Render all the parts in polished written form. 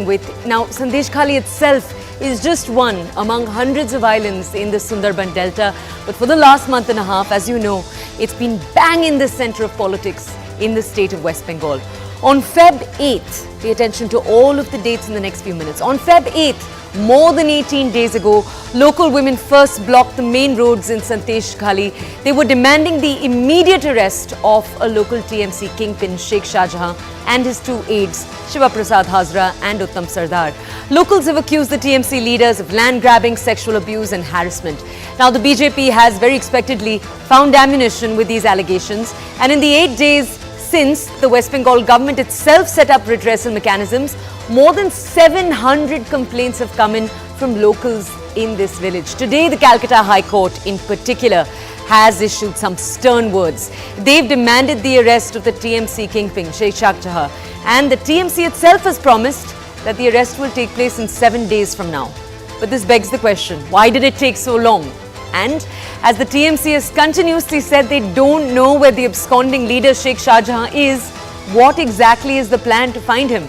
Now, Sandeshkhali itself is just one among hundreds of islands in the Sundarban Delta. But for the last month and a half, as you know, it's been bang in the center of politics in the state of West Bengal. On Feb 8th, pay attention to all of the dates in the next few minutes. On Feb 8th, more than 18 days ago, local women first blocked the main roads in Sandeshkhali. They were demanding the immediate arrest of a local TMC kingpin, Sheikh Shahjahan, and his two aides, Shiva Prasad Hazra and Uttam Sardar. Locals have accused the TMC leaders of land grabbing, sexual abuse and harassment. Now, the BJP has very expectedly found ammunition with these allegations, and in the 8 days since the West Bengal government itself set up redressal mechanisms, more than 700 complaints have come in from locals in this village. Today, the Calcutta High Court in particular has issued some stern words. They've demanded the arrest of the TMC kingpin, Sheikh Shahjahan, and the TMC itself has promised that the arrest will take place in 7 days from now. But this begs the question, why did it take so long? And as the TMC has continuously said they don't know where the absconding leader Sheikh Shahjahan is, what exactly is the plan to find him?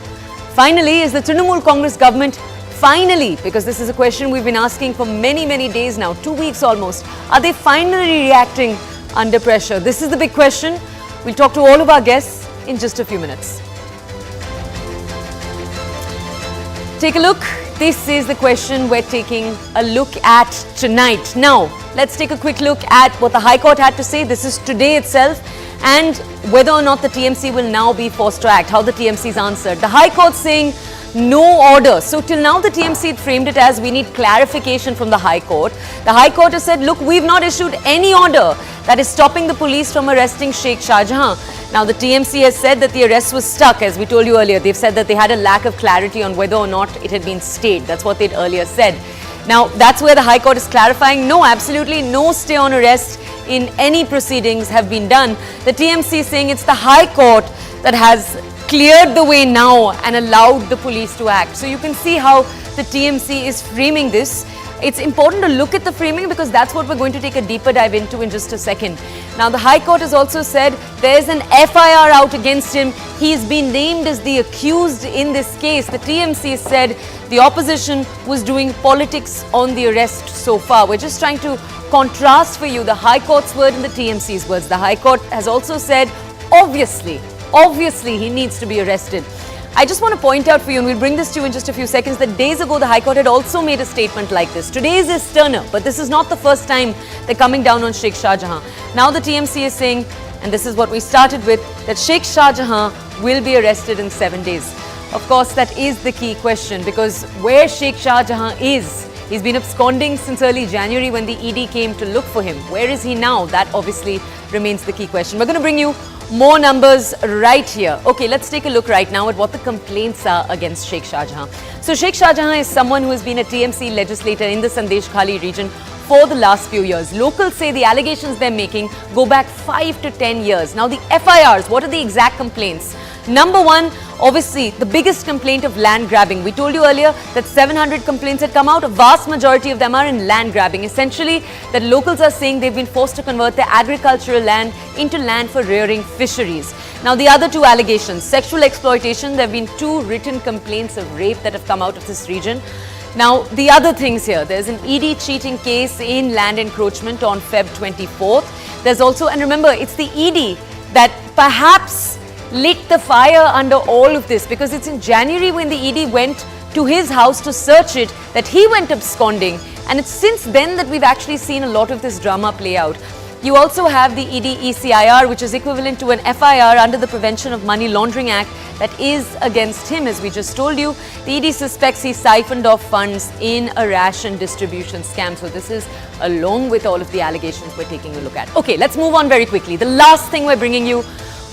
Finally, is the Trinamool Congress government finally, because this is a question we've been asking for many days now, 2 weeks almost, are they finally reacting under pressure? This is the big question. We'll talk to all of our guests in just a few minutes. Take a look. This is the question we're taking a look at tonight. Now, let's take a quick look at what the High Court had to say. This is today itself, and whether or not the TMC will now be forced to act, how the TMC's answered. The High Court saying no order. So till now the TMC had framed it as we need clarification from the High Court. The High Court has said, look, we've not issued any order that is stopping the police from arresting Sheikh Shahjahan. Now, the TMC has said that the arrest was stuck, as we told you earlier. They've said that they had a lack of clarity on whether or not it had been stayed. That's what they'd earlier said. Now, that's where the High Court is clarifying, no, absolutely no stay on arrest in any proceedings have been done. The TMC is saying it's the High Court that has cleared the way now and allowed the police to act. So you can see how the TMC is framing this. It's important to look at the framing because that's what we're going to take a deeper dive into in just a second. Now, the High Court has also said there's an FIR out against him. He's been named as the accused in this case. The TMC said the opposition was doing politics on the arrest so far. We're just trying to contrast for you the High Court's word and the TMC's words. The High Court has also said, obviously he needs to be arrested. I just want to point out for you, and we'll bring this to you in just a few seconds, that days ago the High Court had also made a statement like this. Today's is sterner, but this is not the first time they're coming down on Sheikh Shahjahan. Now the TMC is saying, and this is what we started with, that Sheikh Shahjahan will be arrested in 7 days. Of course, that is the key question, because where Sheikh Shahjahan is, he's been absconding since early January when the ED came to look for him. Where is he now? That obviously remains the key question. We're going to bring you more numbers right here. Okay, let's take a look right now at what the complaints are against Sheikh Shahjahan. So Sheikh Shahjahan is someone who has been a TMC legislator in the Sandeshkhali region for the last few years. Locals say the allegations they're making go back 5 to 10 years. Now the FIRs, what are the exact complaints? Number one, obviously, the biggest complaint of land grabbing. We told you earlier that 700 complaints had come out. A vast majority of them are in land grabbing. Essentially, that locals are saying they've been forced to convert their agricultural land into land for rearing fisheries. Now, the other two allegations, sexual exploitation. There have been 2 written complaints of rape that have come out of this region. Now, the other things here, there's an ED cheating case in land encroachment on Feb 24th. There's also, and remember, it's the ED that perhaps lit the fire under all of this, because it's in January when the ED went to his house to search it that he went absconding, and it's since then that we've actually seen a lot of this drama play out. You also have the ED ECIR, which is equivalent to an FIR under the Prevention of Money Laundering Act that is against him, as we just told you. The ED suspects he siphoned off funds in a ration distribution scam. So this is along with all of the allegations we're taking a look at. Okay, let's move on very quickly. The last thing we're bringing you,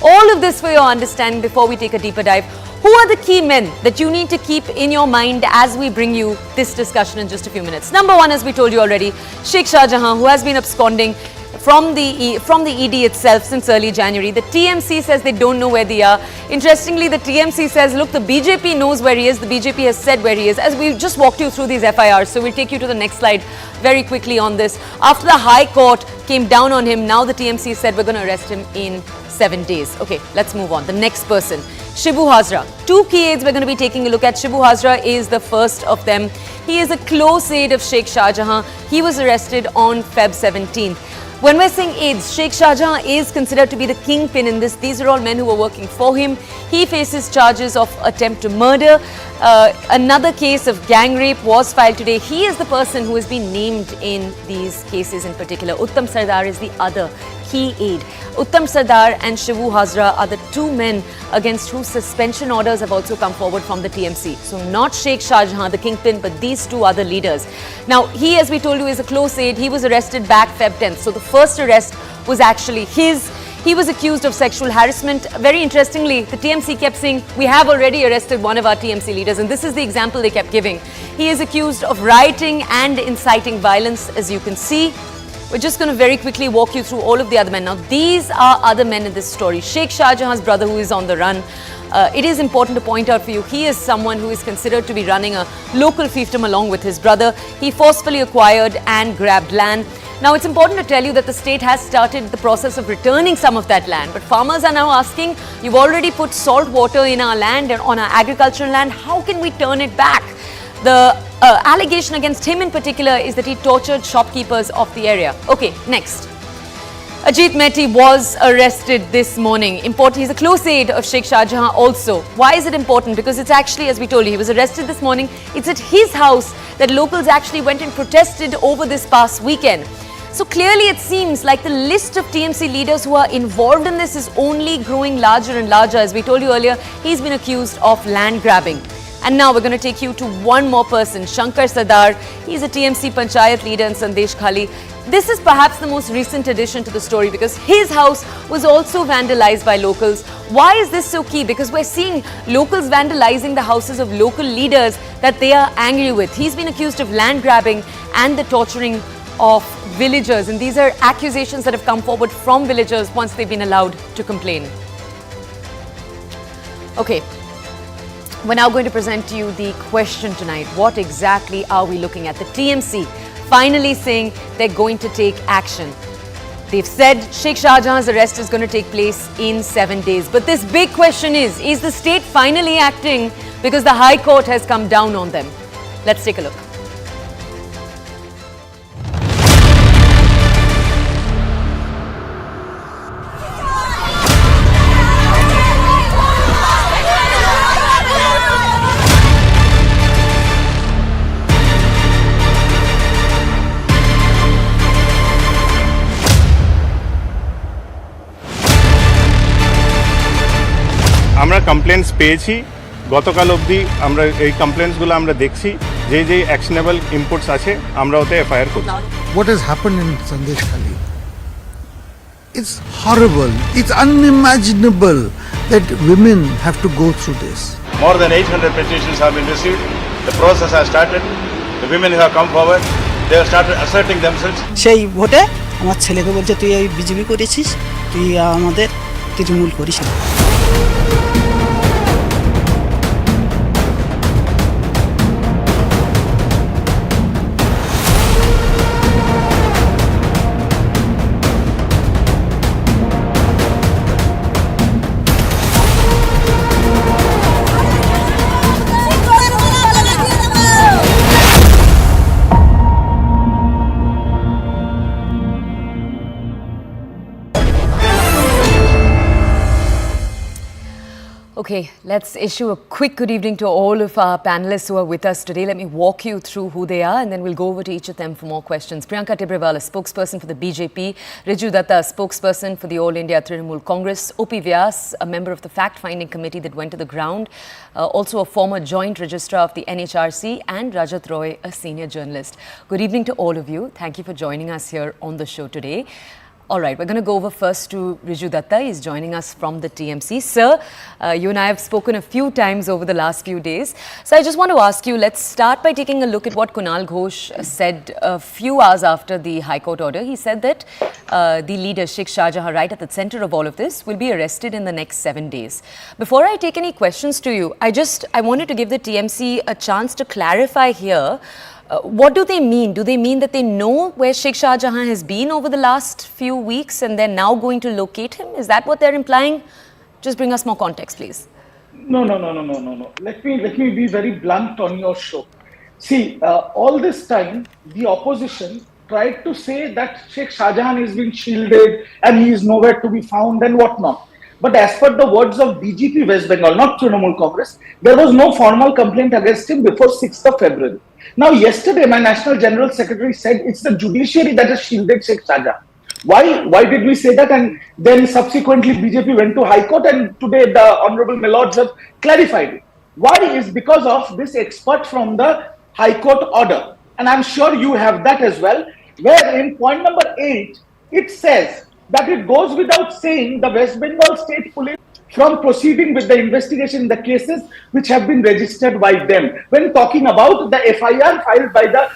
all of this for your understanding before we take a deeper dive. Who are the key men that you need to keep in your mind as we bring you this discussion in just a few minutes? Number one, as we told you already, Sheikh Shahjahan, who has been absconding from the ED itself since early January. The TMC says they don't know where they are. Interestingly, the TMC says, look, the BJP knows where he is. The BJP has said where he is, as we've just walked you through these FIRs. So we'll take you to the next slide very quickly on this. After the High Court came down on him, now the TMC said we're going to arrest him in 7 days. Okay, let's move on. The next person Shibu Hazra. Two key aides we're going to be taking a look at. Shibu Hazra is the first of them. He is a close aide of Sheikh Shahjahan. He was arrested on Feb 17th. When we're saying aides, Sheikh Shahjahan is considered to be the kingpin in this. These are all men who were working for him. He faces charges of attempt to murder. Another case of gang rape was filed today. He is the person who has been named in these cases in particular. Uttam Sardar is the other key aide. Uttam Sardar and Shibu Hazra are the two men against whose suspension orders have also come forward from the TMC. So not Sheikh Shahjahan, the kingpin, but these two other leaders. Now, he, as we told you, is a close aide. He was arrested back Feb 10th. So the first arrest was actually his. He was accused of sexual harassment. Very interestingly, the TMC kept saying, we have already arrested one of our TMC leaders, and this is the example they kept giving. He is accused of rioting and inciting violence, as you can see. We're just going to very quickly walk you through all of the other men. Now, these are other men in this story. Sheikh Shahjahan's brother, who is on the run. It is important to point out for you, he is someone who is considered to be running a local fiefdom along with his brother. He forcefully acquired and grabbed land. Now, it's important to tell you that the state has started the process of returning some of that land. But farmers are now asking, you've already put salt water in our land and on our agricultural land. How can we turn it back? The allegation against him in particular is that he tortured shopkeepers of the area. Okay, next. Ajit Mehti was arrested this morning. Important, he's a close aide of Sheikh Shahjahan also. Why is it important? Because it's actually, as we told you, he was arrested this morning. It's at his house that locals actually went and protested over this past weekend. So clearly it seems like the list of TMC leaders who are involved in this is only growing larger and larger. As we told you earlier, he's been accused of land grabbing. And now we're going to take you to one more person, Shankar Sardar. He's a TMC Panchayat leader in Sandeshkhali. This is perhaps the most recent addition to the story because his house was also vandalized by locals. Why is this so key? Because we're seeing locals vandalizing the houses of local leaders that they are angry with. He's been accused of land grabbing and the torturing of villagers. And these are accusations that have come forward from villagers once they've been allowed to complain. Okay. We're now going to present to you the question tonight. What exactly are we looking at? The TMC finally saying they're going to take action. They've said Sheikh Shahjahan's arrest is going to take place in 7 days. But this big question is the state finally acting because the High Court has come down on them? Let's take a look. আমরা complaints পেয়েছি গতকাল অবধি আমরা এই কমপ্লেন্টসগুলো আমরা দেখছি যে actionable inputs আছে আমরা ওতে এফআইআর করছি What has happened in Sandeshkhali? It's horrible. It's unimaginable that women have to go through this. More than 800 petitions have been received. The process has started. The women who have come forward, they have started asserting themselves. সেই ভোটে আমার ছেলেকে বলছে তুই এই BJP করেছিস, তুই আমাদের তৃণমূল করিস না। Okay, let's issue a quick good evening to all of our panelists who are with us today. Let me walk you through who they are and then we'll go over to each of them for more questions. Priyanka Tibrewal, spokesperson for the BJP. Riju Datta, spokesperson for the All India Trinamool Congress. O.P. Vyas, a member of the fact-finding committee that went to the ground. Also a former joint registrar of the NHRC. And Rajat Roy, a senior journalist. Good evening to all of you. Thank you for joining us here on the show today. All right, we're going to go over first to Riju Datta. He's joining us from the TMC. Sir, you and I have spoken a few times over the last few days. So I just want to ask you, let's start by taking a look at what Kunal Ghosh said a few hours after the High Court order. He said that the leader, Sheikh Shahjahan, right at the center of all of this, will be arrested in the next 7 days. Before I take any questions to you, I wanted to give the TMC a chance to clarify here. What do they mean? Do they mean that they know where Sheikh Shahjahan has been over the last few weeks and they're now going to locate him? Is that what they're implying? Just bring us more context, please. No. Let me be very blunt on your show. See, all this time, the opposition tried to say that Sheikh Shahjahan is being shielded and he is nowhere to be found and whatnot. But as per the words of DGP West Bengal, not Trinamool Congress, there was no formal complaint against him before 6th of February. Now, yesterday, my National General Secretary said it's the judiciary that has shielded Sheikh Shahjahan. Why did we say that? And then subsequently BJP went to High Court, and today the Honorable Milords have clarified it. Why is because of this expert from the High Court order. And I'm sure you have that as well, where in point number 8, it says that it goes without saying the West Bengal State Police from proceeding with the investigation in the cases which have been registered by them. When talking about the FIR filed by the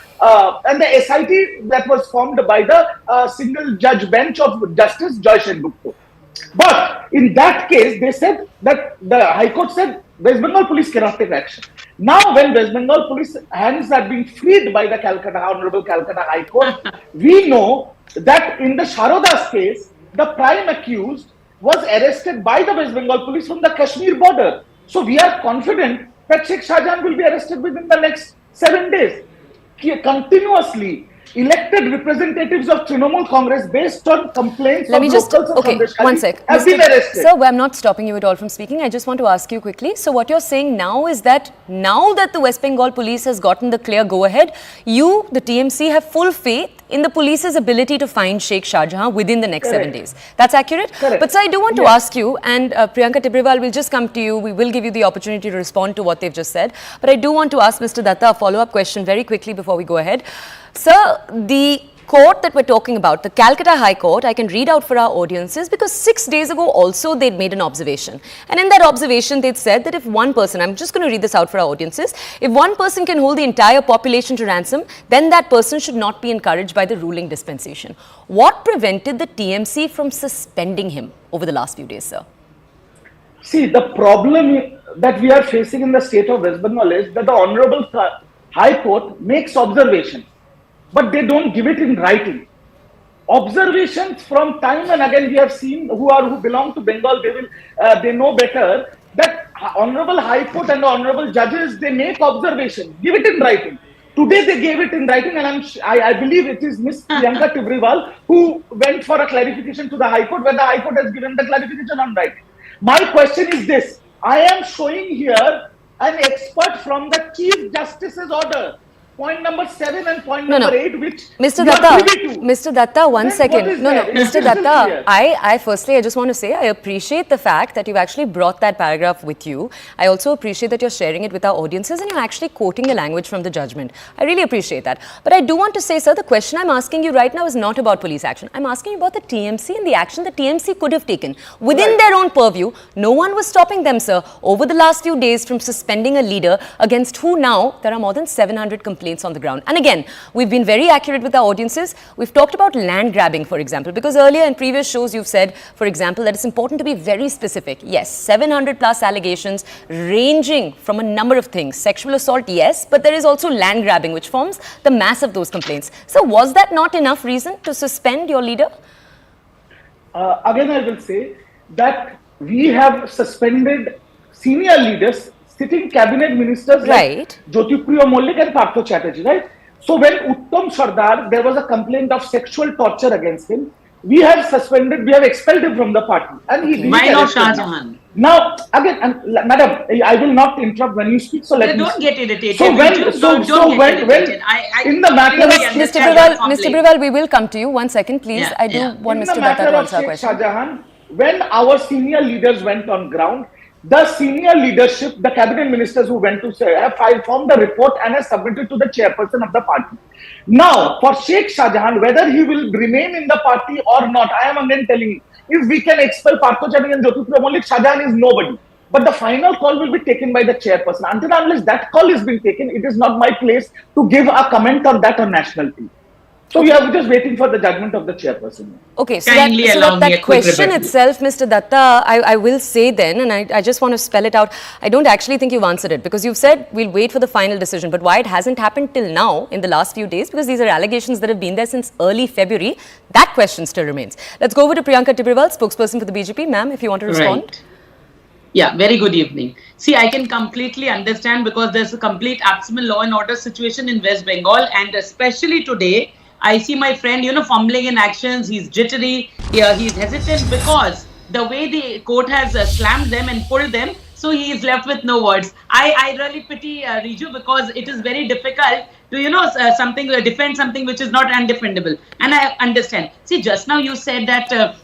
and the SIT that was formed by the single judge bench of Justice Joy Sengupta. But in that case, they said that the High Court said West Bengal Police cannot take action. Now, when West Bengal Police hands are being freed by the Honorable Calcutta High Court, we know that in the Sharoda's case, the prime accused was arrested by the West Bengal Police from the Kashmir border. So we are confident that Sheikh Shahjahan will be arrested within the next 7 days. Continuously, elected representatives of Trinamool Congress based on complaints Let me just, okay, one sec. have been arrested. Sir, I'm not stopping you at all from speaking. I just want to ask you quickly. So what you're saying now is that now that the West Bengal police has gotten the clear go-ahead, you, the TMC, have full faith in the police's ability to find Sheikh Shahjahan within the next 7 days. That's accurate? Correct. But sir, I do want to ask you, and Priyanka Tibrewal will just come to you. We will give you the opportunity to respond to what they've just said. But I do want to ask Mr. Datta a follow-up question very quickly before we go ahead. Sir, the court that we're talking about, the Calcutta High Court, I can read out for our audiences because 6 days ago also they'd made an observation. And in that observation, they'd said that if one person, I'm just going to read this out for our audiences, if one person can hold the entire population to ransom, then that person should not be encouraged by the ruling dispensation. What prevented the TMC from suspending him over the last few days, sir? See, the problem that we are facing in the state of West Bengal is that the Honorable High Court makes observations, but they don't give it in writing. Observations from time and again we have seen who belong to Bengal, they know better that Honorable High Court and the Honorable Judges, they make observations, give it in writing. Today they gave it in writing, and I believe it is Miss Priyanka Tibrewal who went for a clarification to the High Court, where the High Court has given the clarification on writing. My question is this: I am showing here an expert from the Chief Justice's order, point number 7 and point number 8, which Mr. you are Datta, privy to. Mr. Datta, one Then second. what is No, there? Mr. It's Datta, clear. I firstly, I just want to say I appreciate the fact that you've actually brought that paragraph with you. I also appreciate that you're sharing it with our audiences and you're actually quoting the language from the judgment. I really appreciate that. But I do want to say, sir, the question I'm asking you right now is not about police action. I'm asking you about the TMC and the action the TMC could have taken. Within their own purview, no one was stopping them, sir, over the last few days from suspending a leader against who now there are more than 700 complaints on the ground. And again, we've been very accurate with our audiences. We've talked about land grabbing, for example, because earlier in previous shows you've said, for example, that it's important to be very specific. Yes, 700 plus allegations ranging from a number of things. Sexual assault, yes, but there is also land grabbing, which forms the mass of those complaints. So was that not enough reason to suspend your leader? Again, I will say that we have suspended senior leaders, sitting cabinet ministers like Jyotipriya Mollik and Partho Chatterjee, right? So when Uttam Sardar, there was a complaint of sexual torture against him, we have suspended, we have expelled him from the party. And he Why not Shahjahan? Now, again, and Madam, I will not interrupt when you speak, so let me Don't get irritated. So when, in the matter of Mr. Tibrewal, we will come to you. 1 second, please. I do want Mr. Datta to answer our question. Shahjahan, when our senior leaders went on ground, the senior leadership, the cabinet ministers who went to say, have formed the report and has submitted to the chairperson of the party. Now, for Sheikh Shahjahan, whether he will remain in the party or not, I am again telling you, if we can expel Partho Chatterjee and Jyotipriya Mollik, Shahjahan is nobody. But the final call will be taken by the chairperson. Until unless that call is being taken, it is not my place to give a comment on that on national TV. So we are just waiting for the judgment of the chairperson. Okay, so that question itself, Mr. Datta, I will say then, and I just want to spell it out. I don't actually think you've answered it because you've said we'll wait for the final decision. But why it hasn't happened till now in the last few days, because these are allegations that have been there since early February, that question still remains. Let's go over to Priyanka Tibrewal, spokesperson for the BJP. Ma'am, if you want to respond. Yeah, very good evening. See, I can completely understand because there's a complete abysmal law and order situation in West Bengal, and especially today, I see my friend, fumbling in actions. He's jittery. Yeah, he's hesitant because the way the court has slammed them and pulled them, so he is left with no words. I really pity Riju because it is very difficult to, something defend something which is not undefendable. And I understand. See, just now you said that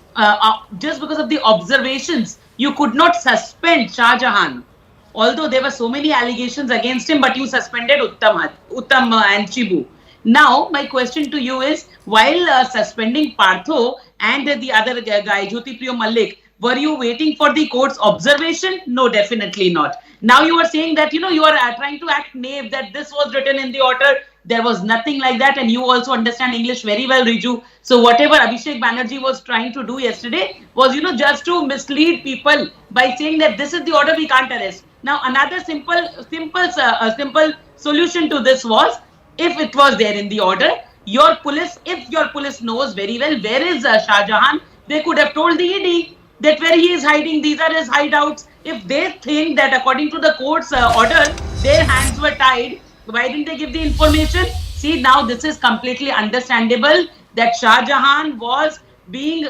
just because of the observations, you could not suspend Shah Jahan. Although there were so many allegations against him, but you suspended Uttam and Chibu. Now, my question to you is, while suspending Partho and the other guy, Jyoti Priyo Malik, were you waiting for the court's observation? No, definitely not. Now you are saying that, you are trying to act knave, that this was written in the order. There was nothing like that. And you also understand English very well, Riju. So whatever Abhishek Banerjee was trying to do yesterday was, just to mislead people by saying that this is the order, we can't arrest. Now, another simple solution to this was, if it was there in the order, if your police knows very well where is Shah Jahan, they could have told the ED that where he is hiding, these are his hideouts. If they think that according to the court's order, their hands were tied, why didn't they give the information? See, now this is completely understandable that Shah Jahan was being,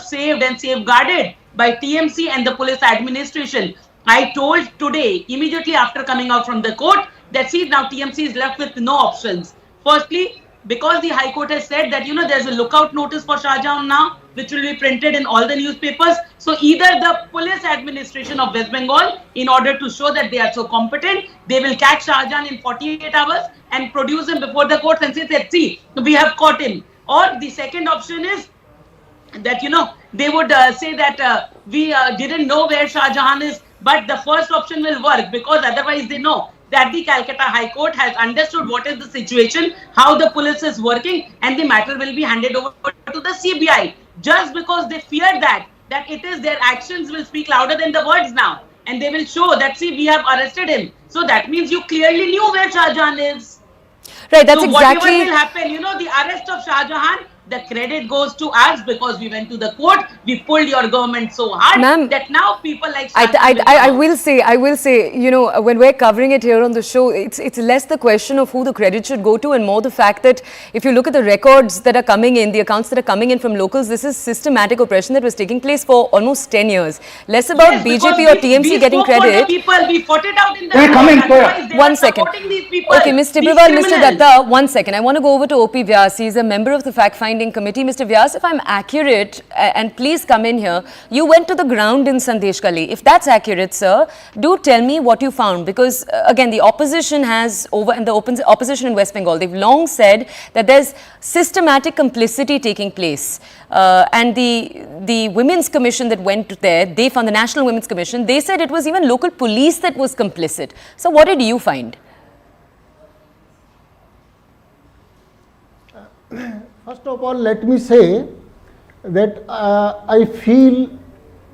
saved and safeguarded by TMC and the police administration. I told today, immediately after coming out from the court, that see, now TMC is left with no options. Firstly, because the High Court has said that, there's a lookout notice for Shah Jahan now, which will be printed in all the newspapers. So either the police administration of West Bengal, in order to show that they are so competent, they will catch Shah Jahan in 48 hours and produce him before the court and say, see, we have caught him. Or the second option is that, they would say that we didn't know where Shah Jahan is, but the first option will work because otherwise they know that the Calcutta High Court has understood what is the situation, how the police is working, and the matter will be handed over to the CBI. Just because they fear that it is their actions will speak louder than the words now. And they will show that, see, we have arrested him. So that means you clearly knew where Shah Jahan is. Right, that's so exactly... whatever will happen, the arrest of Shah Jahan, the credit goes to us because we went to the court, we pulled your government so hard that now people like I will say, when we're covering it here on the show, it's less the question of who the credit should go to and more the fact that if you look at the records that are coming in, the accounts that are coming in from locals, this is systematic oppression that was taking place for almost 10 years. Less about BJP or TMC getting credit. We fought it out in the 1 second. Okay, Ms. Tibrewal, Mr. Datta, 1 second. I want to go over to O.P. Vyas. He's a member of the fact-finding committee. Mr. Vyas, if I'm accurate, and please come in here, you went to the ground in Sandeshkhali. If that's accurate, sir, do tell me what you found, because again, the opposition opposition in West Bengal, they've long said that there's systematic complicity taking place. And the Women's Commission that went there, they found, the National Women's Commission, they said it was even local police that was complicit. So what did you find? First of all, let me say that I feel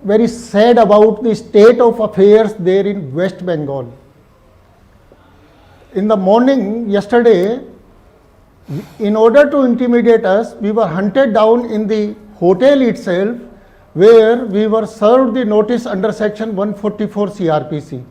very sad about the state of affairs there in West Bengal. In the morning yesterday, in order to intimidate us, we were hunted down in the hotel itself, where we were served the notice under section 144 CRPC.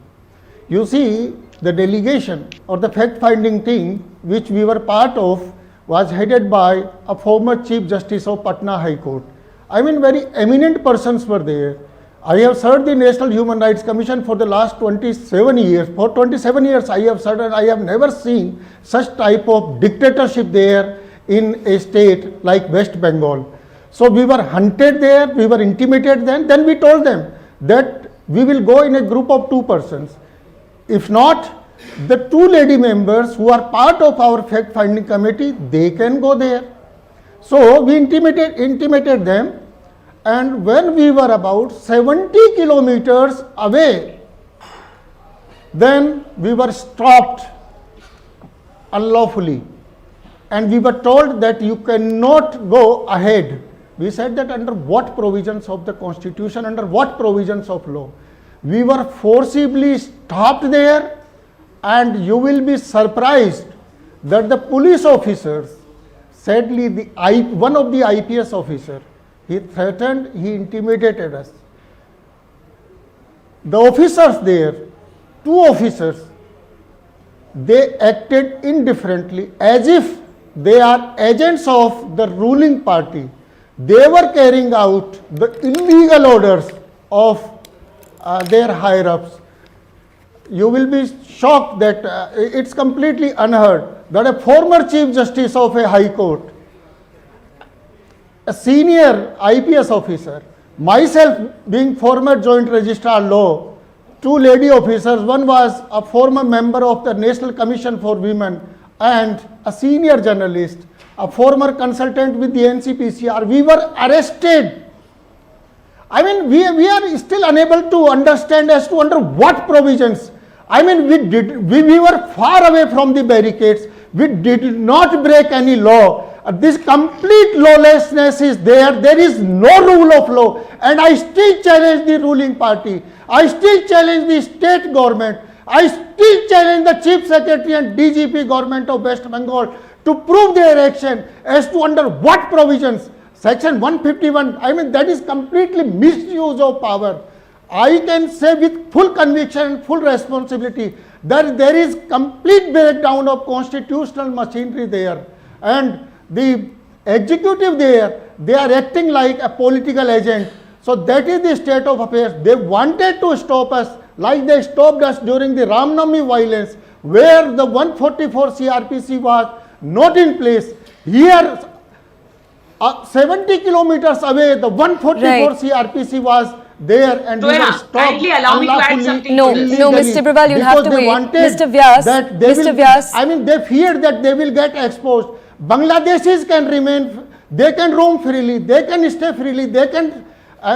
You see, the delegation or the fact-finding team which we were part of was headed by a former Chief Justice of Patna High Court. I mean, very eminent persons were there. I have served the National Human Rights Commission for the last 27 years. For 27 years I have served, and I have never seen such type of dictatorship there in a state like West Bengal. So we were hunted there, we were intimidated then we told them that we will go in a group of 2 persons. If not, the 2 lady members who are part of our fact-finding committee, they can go there. So we intimated them, and when we were about 70 kilometers away, then we were stopped unlawfully, and we were told that you cannot go ahead. We said that under what provisions of the constitution, under what provisions of law? We were forcibly stopped there. And you will be surprised that the police officers, sadly one of the IPS officer, he threatened, he intimidated us. the officers there, 2 officers, they acted indifferently as if they are agents of the ruling party. They were carrying out the illegal orders of their higher ups. You will be shocked that it's completely unheard that a former Chief Justice of a High Court, a senior IPS officer, myself being former Joint Registrar Law, 2 lady officers, one was a former member of the National Commission for Women and a senior journalist, a former consultant with the NCPCR, we were arrested. I mean, we are still unable to understand as to under what provisions. I mean, we were far away from the barricades. We did not break any law. This complete lawlessness is there. There is no rule of law. And I still challenge the ruling party. I still challenge the state government. I still challenge the Chief Secretary and DGP government of West Bengal to prove their action as to under what provisions. Section 151, I mean, that is completely misuse of power. I can say with full conviction and full responsibility that there is complete breakdown of constitutional machinery there. And the executive there, they are acting like a political agent. So that is the state of affairs. They wanted to stop us like they stopped us during the Ramnami violence, where the 144 CRPC was not in place. Here, 70 kilometers away, the 144 CRPC was there, and we were stopped. Kindly allow me to add something. No, Mr. Brabal, you'll have to wait. Mr. Vyas, I mean, they feared that they will get exposed. Bangladeshis can remain, they can roam freely, they can stay freely, they can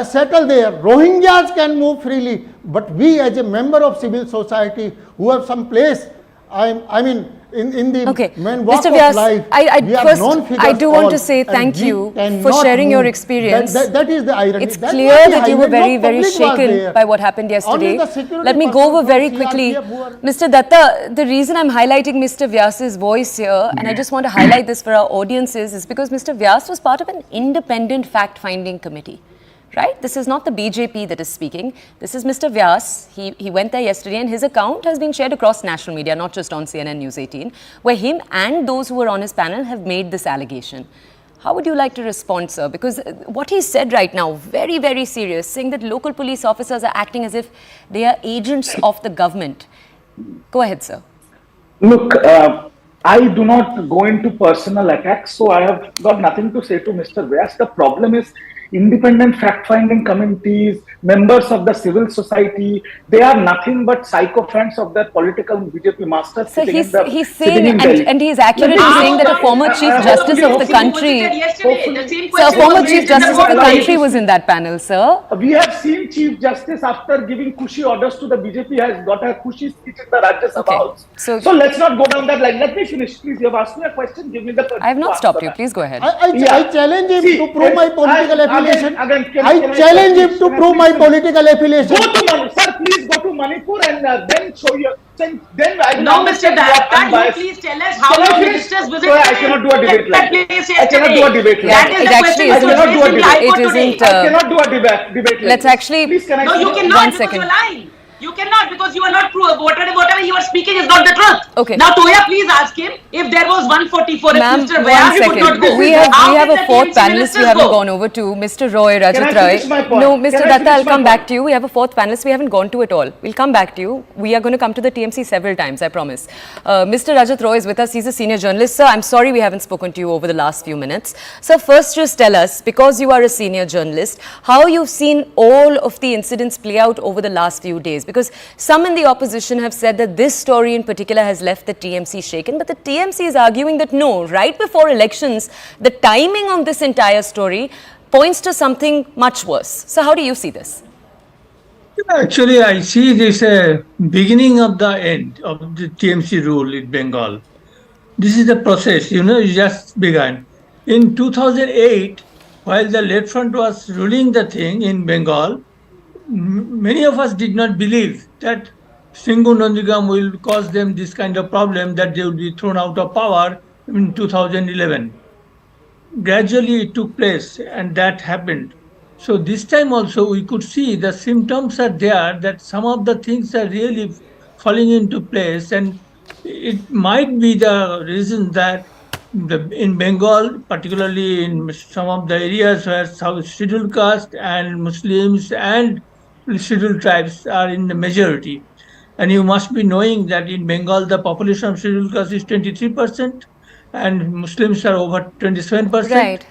settle there. Rohingyas can move freely, but we as a member of civil society who have some place, I mean, in the main walk Mr. of Vyas, life, I do want to say thank you for sharing your experience. That is the irony. It's clear that you were very, very shaken by what happened yesterday. Let me go over very quickly. Mr. Datta, the reason I'm highlighting Mr. Vyas's voice here, and I just want to highlight this for our audiences, is because Mr. Vyas was part of an independent fact-finding committee. Right? This is not the BJP that is speaking. This is Mr. Vyas. He went there yesterday and his account has been shared across national media, not just on CNN News 18, where him and those who were on his panel have made this allegation. How would you like to respond, sir? Because what he said right now, very, very serious, saying that local police officers are acting as if they are agents of the government. Go ahead, sir. Look, I do not go into personal attacks, so I have got nothing to say to Mr. Vyas. The problem is independent fact-finding committees, members of the civil society, they are nothing but sycophants of their political BJP masters. So he's saying, and he's accurate in saying that a former Chief Justice of the country, a former Chief Justice of the country was in that panel, sir. We have seen Chief Justice after giving cushy orders to the BJP has got a cushy speech in the Rajya Sabha House. So let's not go down that line. Let me finish, please. You have asked me a question. Give me the. I have not stopped you. Please go ahead. I challenge him to prove my political affiliation. I challenge him to prove my political affiliation. Go to Manipur, sir. Please go to Manipur and then show your. Then I will. No, Mr. Datta, you please tell us how your ministers visited. I cannot do a debate like that. I cannot do a debate like that. That is the question. I cannot do a debate. It isn't. I cannot do a debate like Let's actually. No, you cannot because you are lying. You cannot because you are not true. Whatever you are speaking is not the truth. Okay. Now, Toya, please ask him if there was 144. Ma'am, Mr. one Vyas would not go. second. We have a fourth panelist we haven't gone over to, Mr. Roy, Rajat Roy. No, Mr. Datta, I'll come back to you. We have a fourth panelist we haven't gone to at all. We'll come back to you. We are going to come to the TMC several times, I promise. Mr. Rajat Roy is with us. He's a senior journalist. Sir, I'm sorry we haven't spoken to you over the last few minutes. Sir, first just tell us, because you are a senior journalist, how you've seen all of the incidents play out over the last few days. Because some in the opposition have said that this story in particular has left the TMC shaken, but the TMC is arguing that no, right before elections, the timing on this entire story points to something much worse. So how do you see this? Actually, I see this beginning of the end of the TMC rule in Bengal. This is the process, it just began. In 2008, while the left front was ruling the thing in Bengal, many of us did not believe that Singhu Nandagam will cause them this kind of problem, that they will be thrown out of power in 2011. Gradually it took place and that happened. So this time also we could see the symptoms are there, that some of the things are really falling into place, and it might be the reason that in Bengal, particularly in some of the areas where scheduled caste and Muslims and scheduled tribes are in the majority. And you must be knowing that in Bengal, the population of scheduled caste is 23%, and Muslims are over 27%. Right.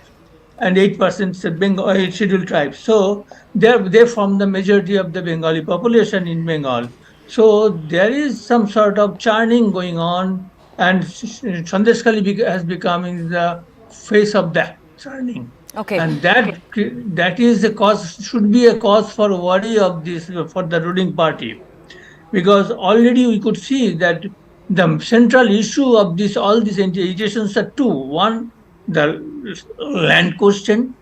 And 8% Bengal scheduled tribes. So they form the majority of the Bengali population in Bengal. So there is some sort of churning going on, and Sandeshkhali has become the face of that churning. Okay. And that is a cause, should be a cause for worry of this for the ruling party, because already we could see that the central issue of all these agitations are two. One, the land question,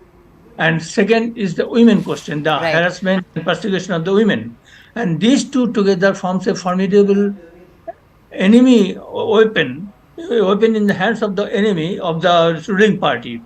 and second is the women question, the Right. harassment and persecution of the women. And these two together forms a formidable enemy weapon in the hands of the enemy of the ruling party.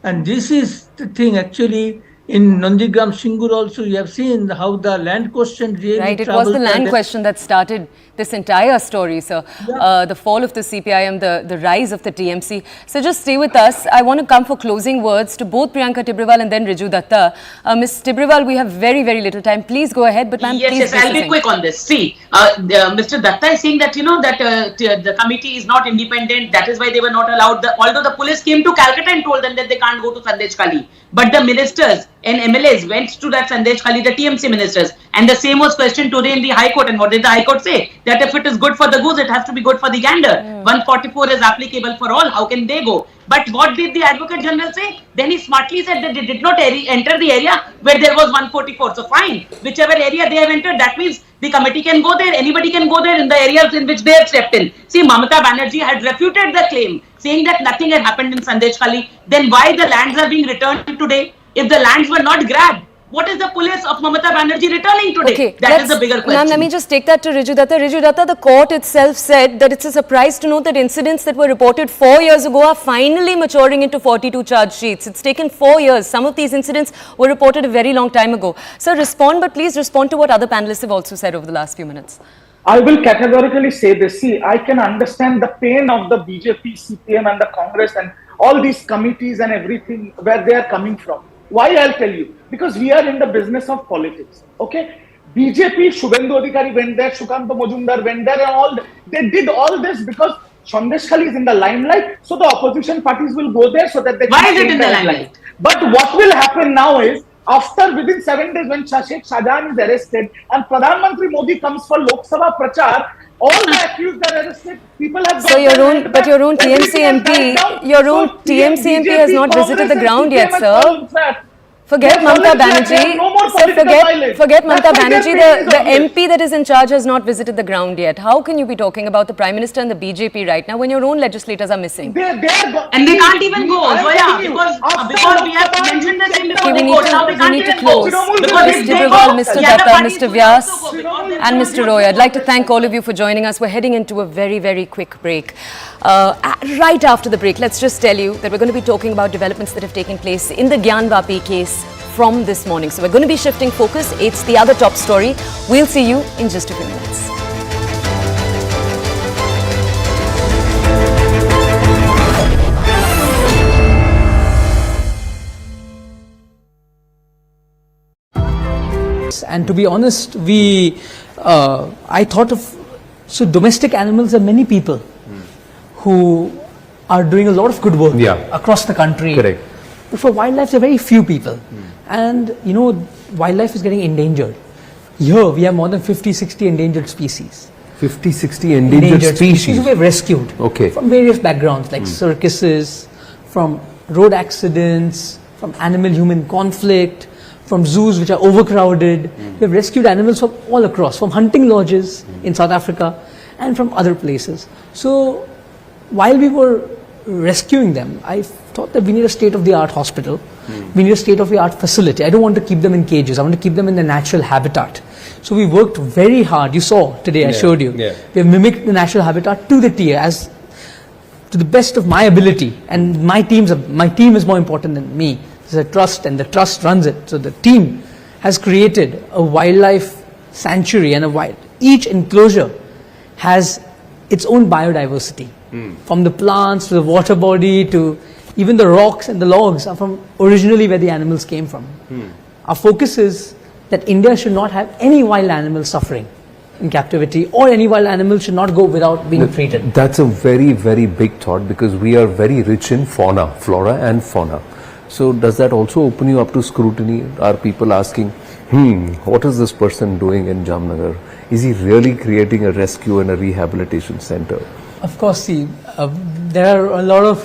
And this is the thing actually. In Nandigram Singur also, you have seen how the land question really Right, it was the land question that started this entire story, sir. The fall of the CPIM, the rise of the TMC. So just stay with us. I want to come for closing words to both Priyanka Tibrewal and then Riju Datta. Ms. Tibrewal, we have very, very little time. Please go ahead, but ma'am, Yes, I'll be quick on this. See, Mr. Datta is saying that, that the committee is not independent. That is why they were not allowed. Although the police came to Calcutta and told them that they can't go to Sandeshkhali. But the ministers and MLAs went to that Sandeshkhali, the TMC ministers, and the same was questioned today in the High Court. And what did the High Court say? That if it is good for the goose, it has to be good for the gander. 144 is applicable for all. How can they go? But what did the Advocate General say? Then he smartly said that they did not enter the area where there was 144. So fine, whichever area they have entered, that means the committee can go there, anybody can go there in the areas in which they have stepped in. See, Mamata Banerjee had refuted the claim, saying that nothing had happened in Sandeshkhali. Then why the lands are being returned today? If the lands were not grabbed, what is the police of Mamata Banerjee returning today? Okay, that is the bigger question. Ma'am, let me just take that to Riju Datta. Riju Datta, the court itself said that it's a surprise to note that incidents that were reported 4 years ago are finally maturing into 42 charge sheets. It's taken 4 years. Some of these incidents were reported a very long time ago. So respond, but please respond to what other panelists have also said over the last few minutes. I will categorically say this. See, I can understand the pain of the BJP, CPM and the Congress and all these committees and everything, where they are coming from. Why? I'll tell you. Because we are in the business of politics. Okay? BJP, Shubhendu Adhikari went there, Shukanta Majumdar went there, and all. They did all this because Sandeshkhali is in the limelight. So the opposition parties will go there so that they Why is it in the limelight? But what will happen now is, within 7 days, when Sheikh Shahjahan is arrested and Pradhan Mantri Modi comes for Lok Sabha Prachar, all the accused are arrested. People have so your own TMC MP has not visited the ground yet, sir. Forget Mamata Banerjee. Sir, forget Mamata Banerjee. The MP that is in charge has not visited the ground yet. How can you be talking about the Prime Minister and the BJP right now when your own legislators are missing? And they can't even go, Zoya, because we have mentioned the same before the court. Now they can't even go. Mr. Tibrewal, Mr. Datta, Mr. Vyas and Mr. Roy, I'd like to thank all of you for joining us. We're heading into a very, very quick break. Right after the break, let's just tell you that we're going to be talking about developments that have taken place in the Gyanvapi case from this morning. So we're going to be shifting focus. It's the other top story. We'll see you in just a few minutes. And to be honest, I thought of, domestic animals are many people who are doing a lot of good work across the country. Correct. But for wildlife, there are very few people. And, wildlife is getting endangered. Here, we have more than 50, 60 endangered species. 50, 60 endangered species who we have rescued from various backgrounds like circuses, from road accidents, from animal-human conflict, from zoos which are overcrowded. We have rescued animals from all across, from hunting lodges in South Africa and from other places. So while we were rescuing them, I thought that we need a state-of-the-art hospital. We need a state-of-the-art facility. I don't want to keep them in cages. I want to keep them in their natural habitat. So we worked very hard. You saw today, I showed you. We have mimicked the natural habitat to the T, to the best of my ability. And my team is more important than me. There's a trust, and the trust runs it. So the team has created a wildlife sanctuary, and each enclosure has its own biodiversity. From the plants to the water body to even the rocks and the logs are from originally where the animals came from. Our focus is that India should not have any wild animal suffering in captivity, or any wild animal should not go without being treated. That's a very, very big thought, because we are very rich in flora and fauna. So does that also open you up to scrutiny? Are people asking, what is this person doing in Jamnagar? Is he really creating a rescue and a rehabilitation center? Of course, see, there are a lot of,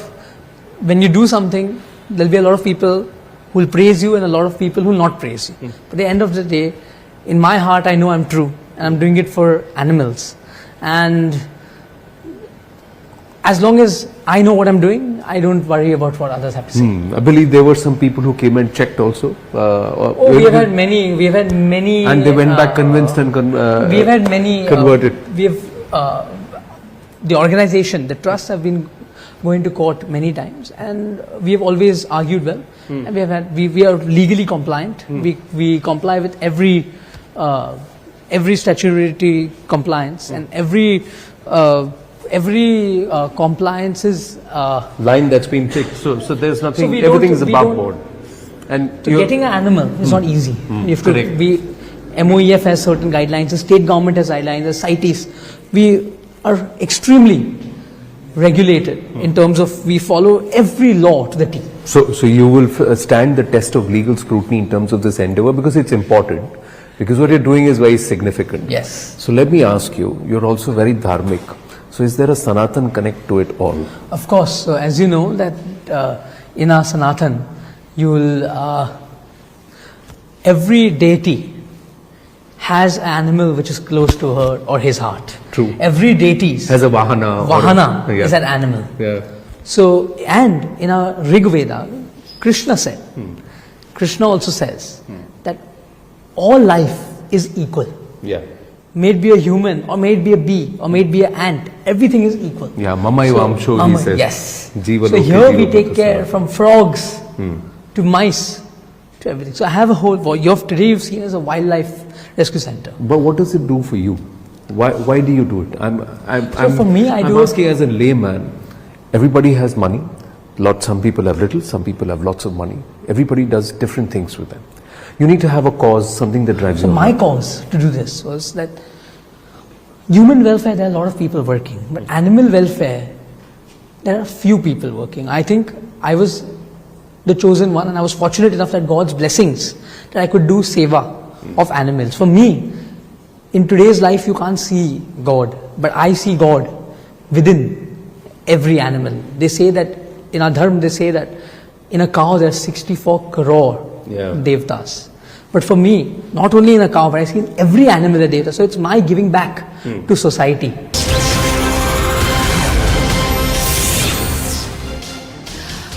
when you do something, there'll be a lot of people who will praise you and a lot of people who will not praise you. But at the end of the day, in my heart, I know I'm true, and I'm doing it for animals. And as long as I know what I'm doing, I don't worry about what others have to say. I believe there were some people who came and checked also. We have had many. And they went back convinced and we have had many converted. We have the organization, the trusts have been going to court many times, and we have always argued well. And we are legally compliant. We comply with every statutory compliance, and every compliance is line that's been ticked. So there's nothing. So everything is above board. And getting an animal is not easy. You have to. MOEF has certain guidelines. The state government has guidelines. The CITES. We are extremely regulated in terms of we follow every law to the T. So you will stand the test of legal scrutiny in terms of this endeavor, because it's important. Because what you're doing is very significant. Yes. So let me ask you, you're also very dharmic. So is there a Sanatan connect to it all? Of course. So as you know that in our Sanatan, you will, every deity has an animal which is close to her or his heart. True. Every deity has a Vahana. Vahana is an animal. Yeah. So, and in our Rig Veda, Krishna said, Krishna also says that all life is equal. Yeah. May it be a human, or may it be a bee, or may it be an ant, everything is equal. Yeah, Mama Ivamsho, he says. Yes. Jiva so here we take care from frogs to mice to everything. So I have a whole, today you've seen as a wildlife rescue center. But what does it do for you? Why do you do it? For me, I'm asking as a layman. Everybody has money. Some people have little, some people have lots of money. Everybody does different things with them. You need to have a cause, something that drives you. So my cause to do this was that human welfare, there are a lot of people working, but animal welfare, there are few people working. I think I was the chosen one, and I was fortunate enough that God's blessings that I could do seva of animals. For me, in today's life, you can't see God, but I see God within every animal. They say that in our dharma, they say that in a cow there are 64 crore devtas. But for me, not only in a cow, but I see in every animal a devta. So it's my giving back to society.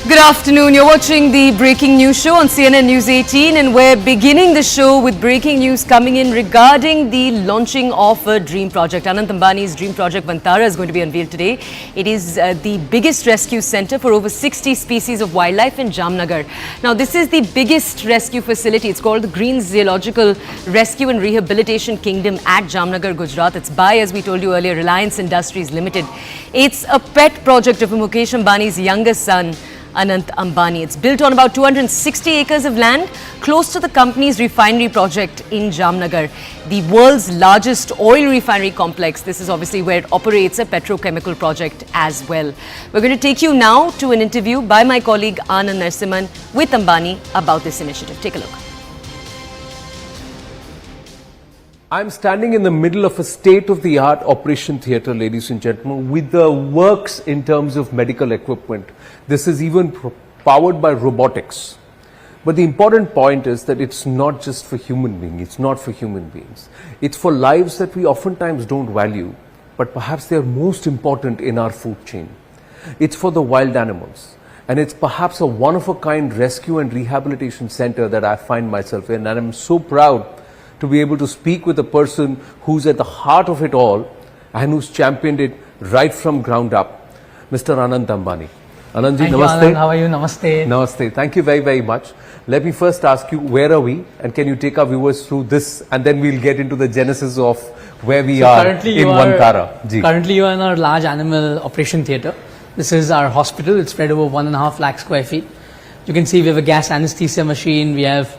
Good afternoon. You're watching the Breaking News Show on CNN News 18, and we're beginning the show with breaking news coming in regarding the launching of a dream project. Anant Ambani's dream project Vantara is going to be unveiled today. It is the biggest rescue center for over 60 species of wildlife in Jamnagar. Now, this is the biggest rescue facility. It's called the Green Zoological Rescue and Rehabilitation Kingdom at Jamnagar, Gujarat. It's by, as we told you earlier, Reliance Industries Limited. It's a pet project of Mukesh Ambani's youngest son, Anant Ambani. It's built on about 260 acres of land close to the company's refinery project in Jamnagar, the world's largest oil refinery complex. This is obviously where it operates a petrochemical project as well. We're going to take you now to an interview by my colleague Anand Narsimhan with Ambani about this initiative. Take a look. I'm standing in the middle of a state-of-the-art operation theatre, ladies and gentlemen, with the works in terms of medical equipment. This is even powered by robotics. But the important point is that it's not just for human beings. It's not for human beings. It's for lives that we oftentimes don't value, but perhaps they're most important in our food chain. It's for the wild animals. And it's perhaps a one-of-a-kind rescue and rehabilitation center that I find myself in. And I'm so proud to be able to speak with a person who's at the heart of it all and who's championed it right from ground up, Mr. Anant Ambani. Anandji, Thank you, namaste. Anand. How are you? Namaste. Namaste. Thank you very, very much. Let me first ask you, where are we? And can you take our viewers through this? And then we'll get into the genesis of where we are in Vantara. Ji. Currently, you are in our large animal operation theatre. This is our hospital. It's spread over 1.5 lakh square feet. You can see we have a gas anesthesia machine. We have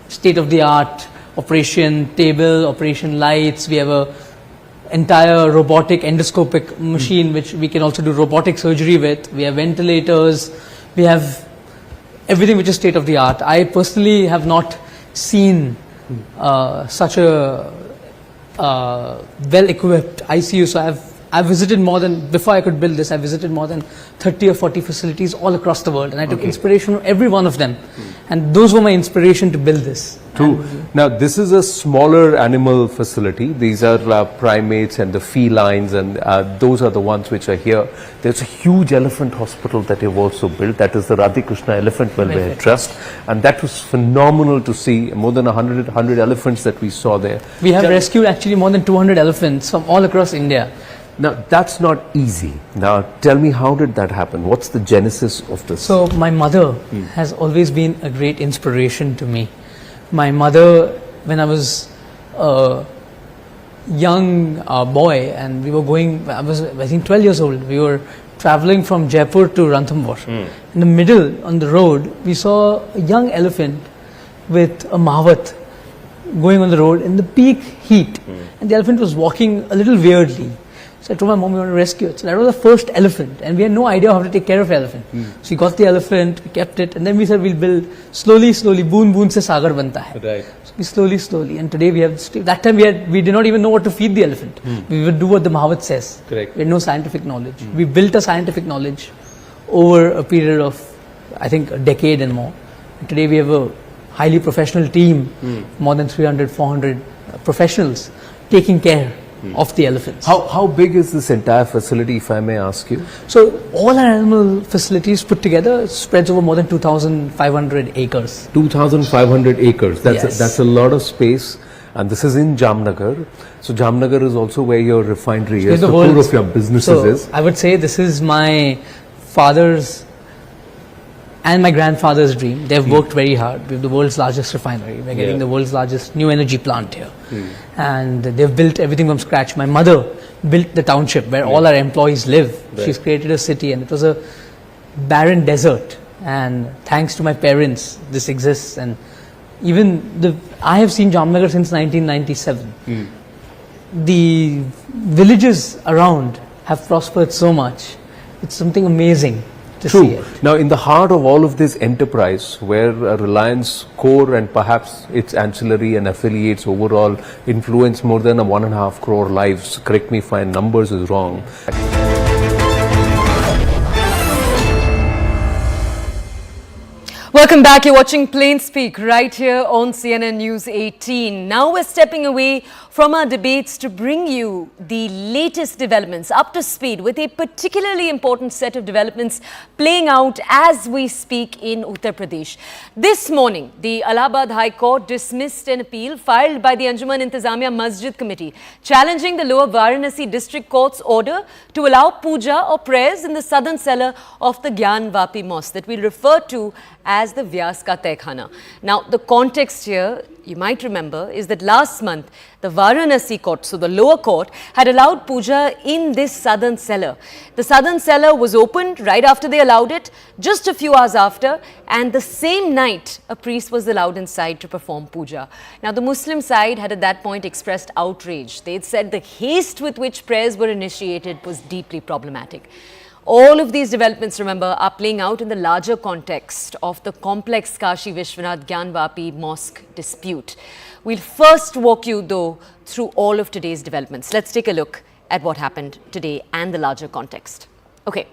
state-of-the-art operation table, operation lights. We have a entire robotic endoscopic machine which we can also do robotic surgery with. We have ventilators. We have everything which is state-of-the-art. I personally have not seen such a well-equipped ICU. So I've visited more than, before I could build this, I visited more than 30 or 40 facilities all across the world, and I took inspiration from every one of them. And those were my inspiration to build this. True. Now, this is a smaller animal facility. These are primates and the felines, and those are the ones which are here. There's a huge elephant hospital that you've also built. That is the Radhikrishna Elephant Welfare Trust. And that was phenomenal to see. More than 100 elephants that we saw there. We have rescued actually more than 200 elephants from all across India. Now, that's not easy. Now, tell me, how did that happen? What's the genesis of this? So, my mother has always been a great inspiration to me. My mother, when I was a young boy, and we were going, I was, I think, 12 years old, we were traveling from Jaipur to Ranthambore. In the middle, on the road, we saw a young elephant with a mavat going on the road in the peak heat. And the elephant was walking a little weirdly. So I told my mom we want to rescue it. So that was the first elephant, and we had no idea how to take care of the elephant. So we got the elephant, we kept it, and then we said we'll build slowly, boon boon se sagar banta hai. Right. So we slowly, and today we have, that time we did not even know what to feed the elephant. We would do what the Mahavat says. Correct. We had no scientific knowledge. We built a scientific knowledge over a period of, I think, a decade and more. And today we have a highly professional team, more than 300, 400 professionals taking care of the elephants. How big is this entire facility, if I may ask you? So all our animal facilities put together spreads over more than 2,500 acres. 2,500 acres. Yes. That's a lot of space. And this is in Jamnagar. So Jamnagar is also where your refinery is, the core of your businesses is. I would say this is my father's and my grandfather's dream. They've worked very hard. We have the world's largest refinery. We're getting the world's largest new energy plant here. And they've built everything from scratch. My mother built the township where all our employees live. She's created a city, and it was a barren desert. And thanks to my parents, this exists. And even I have seen Jamnagar since 1997. The villages around have prospered so much. It's something amazing. True. Now, in the heart of all of this enterprise, where Reliance core and perhaps its ancillary and affiliates overall influence more than 1.5 crore lives, correct me if my numbers is wrong. Welcome back. You're watching Plain Speak right here on CNN News 18. Now we're stepping away from our debates to bring you the latest developments up to speed with a particularly important set of developments playing out as we speak in Uttar Pradesh. This morning, the Allahabad High Court dismissed an appeal filed by the Anjuman Intizamiya Masjid Committee challenging the lower Varanasi District Court's order to allow puja or prayers in the southern cellar of the Gyanvapi Mosque that we refer to as the Vyas Tehkhana. Now, the context here, you might remember, is that last month, the Varanasi court, so the lower court, had allowed puja in this southern cellar. The southern cellar was opened right after they allowed it, just a few hours after, and the same night, a priest was allowed inside to perform puja. Now, the Muslim side had at that point expressed outrage. They had said the haste with which prayers were initiated was deeply problematic. All of these developments, remember, are playing out in the larger context of the complex Kashi Vishwanath Gyanvapi Mosque dispute. We'll first walk you, though, through all of today's developments. Let's take a look at what happened today and the larger context. Okay,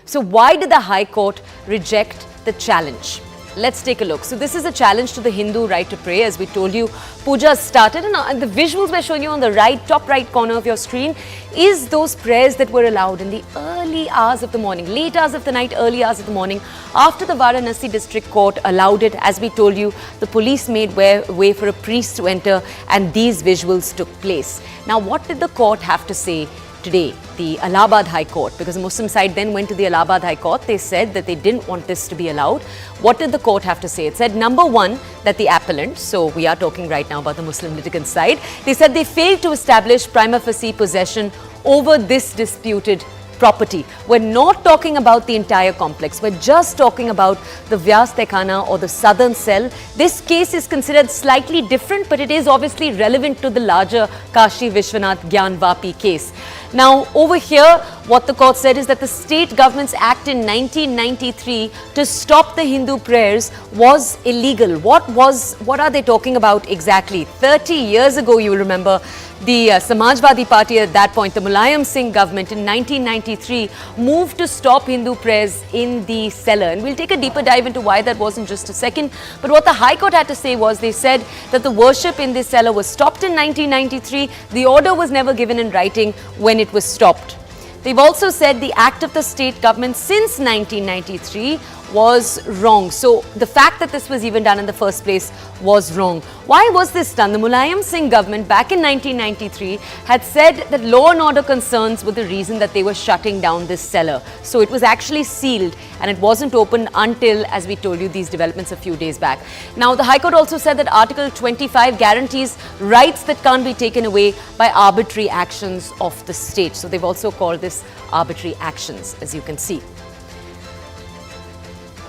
so why did the High Court reject the challenge? Let's take a look. So this is a challenge to the Hindu right to pray. As we told you, puja started, and the visuals we're showing you on the right, top right corner of your screen is those prayers that were allowed in the early hours of the morning, late hours of the night, early hours of the morning, after the Varanasi District Court allowed it. As we told you, the police made way for a priest to enter, and these visuals took place. Now, what did the court have to say today, the Allahabad High Court, because the Muslim side then went to the Allahabad High Court. They said that they didn't want this to be allowed. What did the court have to say? It said, number one, that the appellant, so we are talking right now about the Muslim litigant side, they said they failed to establish prima facie possession over this disputed property. We're not talking about the entire complex. We're just talking about the Vyas Tehkhana or the southern cell. This case is considered slightly different, but it is obviously relevant to the larger Kashi Vishwanath Gyanvapi case. Now, over here, what the court said is that the state government's act in 1993 to stop the Hindu prayers was illegal. What are they talking about exactly? 30 years ago, you will remember, the Samajwadi Party at that point, the Mulayam Singh government in 1993 moved to stop Hindu prayers in the cellar. And we'll take a deeper dive into why that was in just a second. But what the High Court had to say was they said that the worship in this cellar was stopped in 1993. The order was never given in writing when it was stopped. They've also said the act of the state government since 1993 was wrong. So the fact that this was even done in the first place was wrong. Why was this done? The Mulayam Singh government back in 1993 had said that law and order concerns were the reason that they were shutting down this cellar. So it was actually sealed and it wasn't opened until, as we told you, these developments a few days back. Now, the High Court also said that Article 25 guarantees rights that can't be taken away by arbitrary actions of the state. So they've also called this arbitrary actions, as you can see.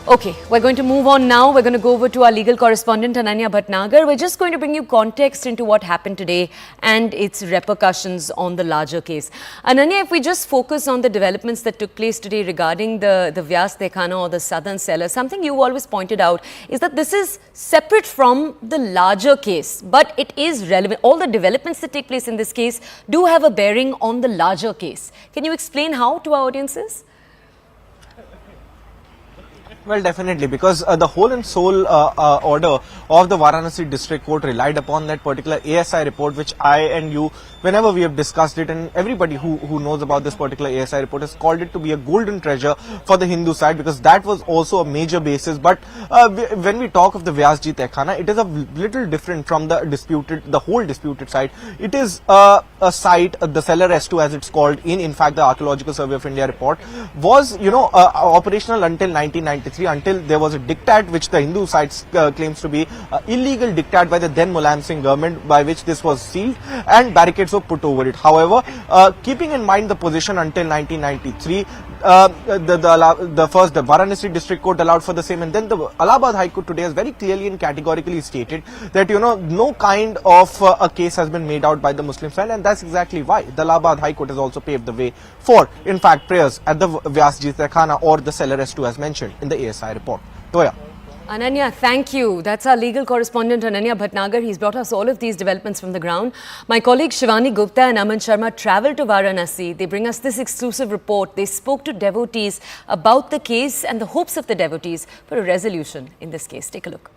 Okay, we're going to move on now. We're going to go over to our legal correspondent, Ananya Bhatnagar. We're just going to bring you context into what happened today and its repercussions on the larger case. Ananya, if we just focus on the developments that took place today regarding the Vyas Tehkhana or the southern cellar, something you always pointed out is that this is separate from the larger case, but it is relevant. All the developments that take place in this case do have a bearing on the larger case. Can you explain how to our audiences? Well, definitely, because the whole and sole order of the Varanasi District Court relied upon that particular ASI report, which I and you, whenever we have discussed it, and everybody who knows about this particular ASI report has called it to be a golden treasure for the Hindu side, because that was also a major basis. But when we talk of the Vyasji Tehkhana, it is a little different from the whole disputed side. It is a site, the cellar S2 as it's called in fact, the Archaeological Survey of India report was, operational until 1993. Until there was a diktat which the Hindu side claims to be illegal diktat by the then Mulayam Singh government, by which this was sealed and barricades were put over it. However, keeping in mind the position until 1993, the Varanasi District Court allowed for the same, and then the Allahabad High Court today has very clearly and categorically stated that no kind of a case has been made out by the Muslim side, and that's exactly why the Allahabad High Court has also paved the way for, in fact, prayers at the Vyasji Tehkhana or the cellar S2 as mentioned in the ASI report. Toya. Ananya, thank you. That's our legal correspondent, Ananya Bhatnagar. He's brought us all of these developments from the ground. My colleagues Shivani Gupta and Aman Sharma travelled to Varanasi. They bring us this exclusive report. They spoke to devotees about the case and the hopes of the devotees for a resolution in this case. Take a look.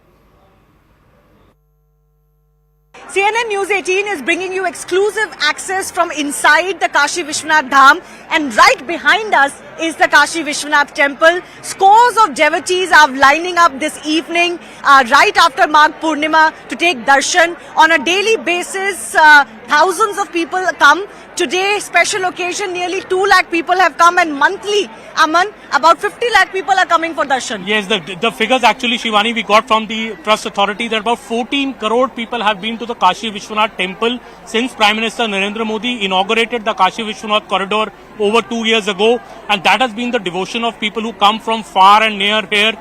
CNN News 18 is bringing you exclusive access from inside the Kashi Vishwanath Dham, and right behind us is the Kashi Vishwanath temple. Scores of devotees are lining up this evening right after Magh Purnima to take darshan. On a daily basis, thousands of people come. Today, special occasion, nearly 2 lakh people have come, and monthly, Aman, about 50 lakh people are coming for darshan. Yes, the figures actually, Shivani, we got from the Trust Authority that about 14 crore people have been to the Kashi Vishwanath temple since Prime Minister Narendra Modi inaugurated the Kashi Vishwanath corridor over 2 years ago, and that has been the devotion of people who come from far and near here.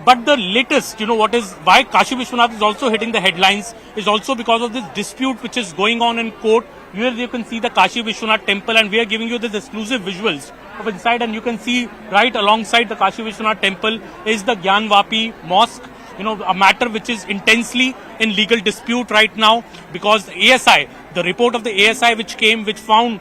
But the latest, why Kashi Vishwanath is also hitting the headlines is also because of this dispute which is going on in court. Here you can see the Kashi Vishwanath temple, and we are giving you this exclusive visuals of inside, and you can see right alongside the Kashi Vishwanath temple is the Gyanvapi Mosque. A matter which is intensely in legal dispute right now, because the ASI, the report of the ASI which found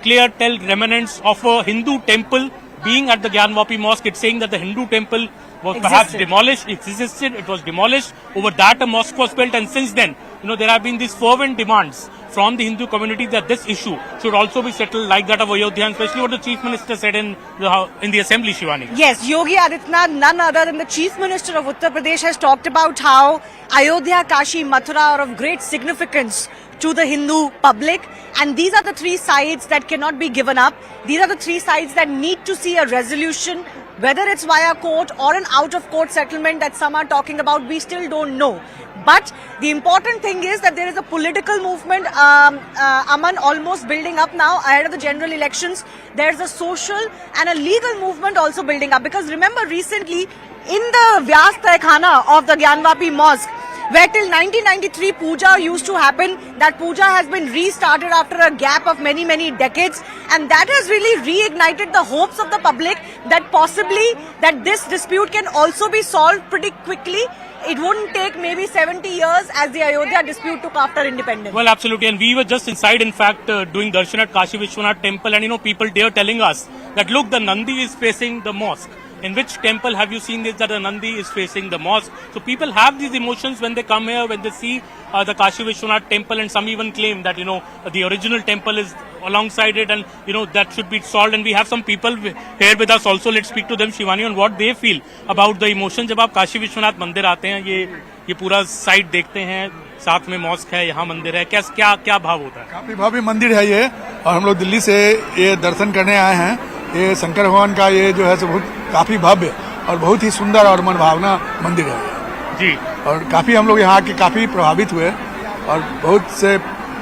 clear tell remnants of a Hindu temple being at the Gyanvapi Mosque, it's saying that the Hindu temple was perhaps demolished. It existed, it was demolished. Over that a mosque was built, and since then, there have been these fervent demands from the Hindu community that this issue should also be settled like that of Ayodhya, and especially what the Chief Minister said in the Assembly, Shivani. Yes, Yogi Adityanath, none other than the Chief Minister of Uttar Pradesh, has talked about how Ayodhya, Kashi, Mathura are of great significance to the Hindu public, and these are the three sides that cannot be given up. These are the three sides that need to see a resolution, whether it's via court or an out-of-court settlement that some are talking about. We still don't know. But the important thing is that there is a political movement, Aman, almost building up now ahead of the general elections. There's a social and a legal movement also building up. Because remember, recently in the Vyas Tehkhana of the Gyanvapi Mosque, where till 1993 Puja used to happen, that Puja has been restarted after a gap of many, many decades, and that has really reignited the hopes of the public that possibly that this dispute can also be solved pretty quickly. It wouldn't take maybe 70 years as the Ayodhya dispute took after independence. Well, absolutely, and we were just inside, in fact, doing darshan at Kashi Vishwanath temple, and people there telling us that look, the Nandi is facing the mosque. In which temple have you seen this, that the Nandi is facing the mosque? So people have these emotions when they come here, when they see the Kashi Vishwanath temple, and some even claim that, the original temple is alongside it, and, that should be solved. And we have some people here with us also. Let's speak to them, Shivani, on what they feel about the emotions. जब आप काशी विश्वनाथ मंदिर आते हैं, ये पूरा side देखते हैं, साथ में मॉस्क है, यहाँ मंदिर है, क्या भाव होता है? काफी भव्य मंदिर है ये, और हम लोग दिल्ली से ये दर्शन करने आए हैं। ये शंकर भगवान का ये जो है सो बहुत काफी भव्य और बहुत ही सुंदर और मनभावना मंदिर है जी। और काफी हम लोग यहाँ आके काफी प्रभावित हुए, और बहुत से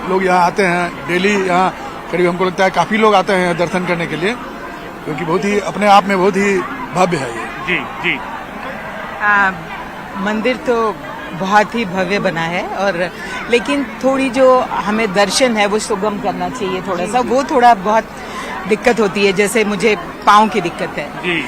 लोग यहाँ आते हैं डेली। यहाँ करीब हमको लगता है काफी लोग आते हैं दर्शन करने के लिए, क्योंकि बहुत ही अपने आप में बहुत ही भव्य है ये। जी जी। मंदिर तो बहुत ही भव्य बना है, और लेकिन थोड़ी जो हमें दर्शन है वो सुगम करना चाहिए, थोड़ा सा वो थोड़ा बहुत दिक्कत होती है। जैसे मुझे पाँव की दिक्कत है जी,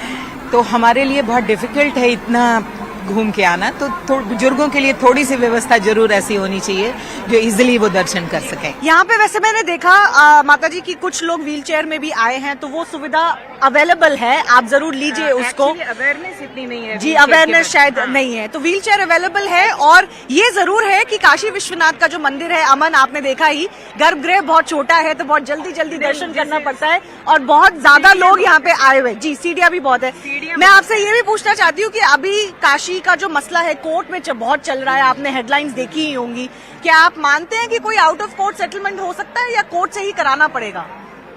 तो हमारे लिए बहुत डिफिकल्ट है इतना घूम के आना। तो बुजुर्गों के लिए थोड़ी सी व्यवस्था जरूर ऐसी होनी चाहिए जो इजीली वो दर्शन कर सकें। यहाँ पे वैसे मैंने देखा माता जी की कुछ लोग व्हीलचेयर में भी आए हैं, तो वो सुविधा अवेलेबल है, आप जरूर लीजिए उसको। अवेयरनेस इतनी नहीं है जी, अवेयरनेस शायद नहीं है, तो व्हीलचेयर अवेलेबल है। और ये जरूर है कि काशी विश्वनाथ का जो मंदिर है, अमन, आपने देखा ही, गर्भगृह बहुत छोटा है, तो बहुत जल्दी दर्शन करना पड़ता है, और बहुत ज्यादा लोग यहाँ पे आए हुए। जी, सीढ़ियाँ भी बहुत है। मैं आपसे ये भी पूछना चाहती हूँ कि अभी काशी का जो मसला है कोर्ट में बहुत चल रहा है, आपने हेडलाइंस देखी ही होंगी, क्या आप मानते हैं कि कोई आउट ऑफ कोर्ट सेटलमेंट हो सकता है, या कोर्ट से ही कराना पड़ेगा?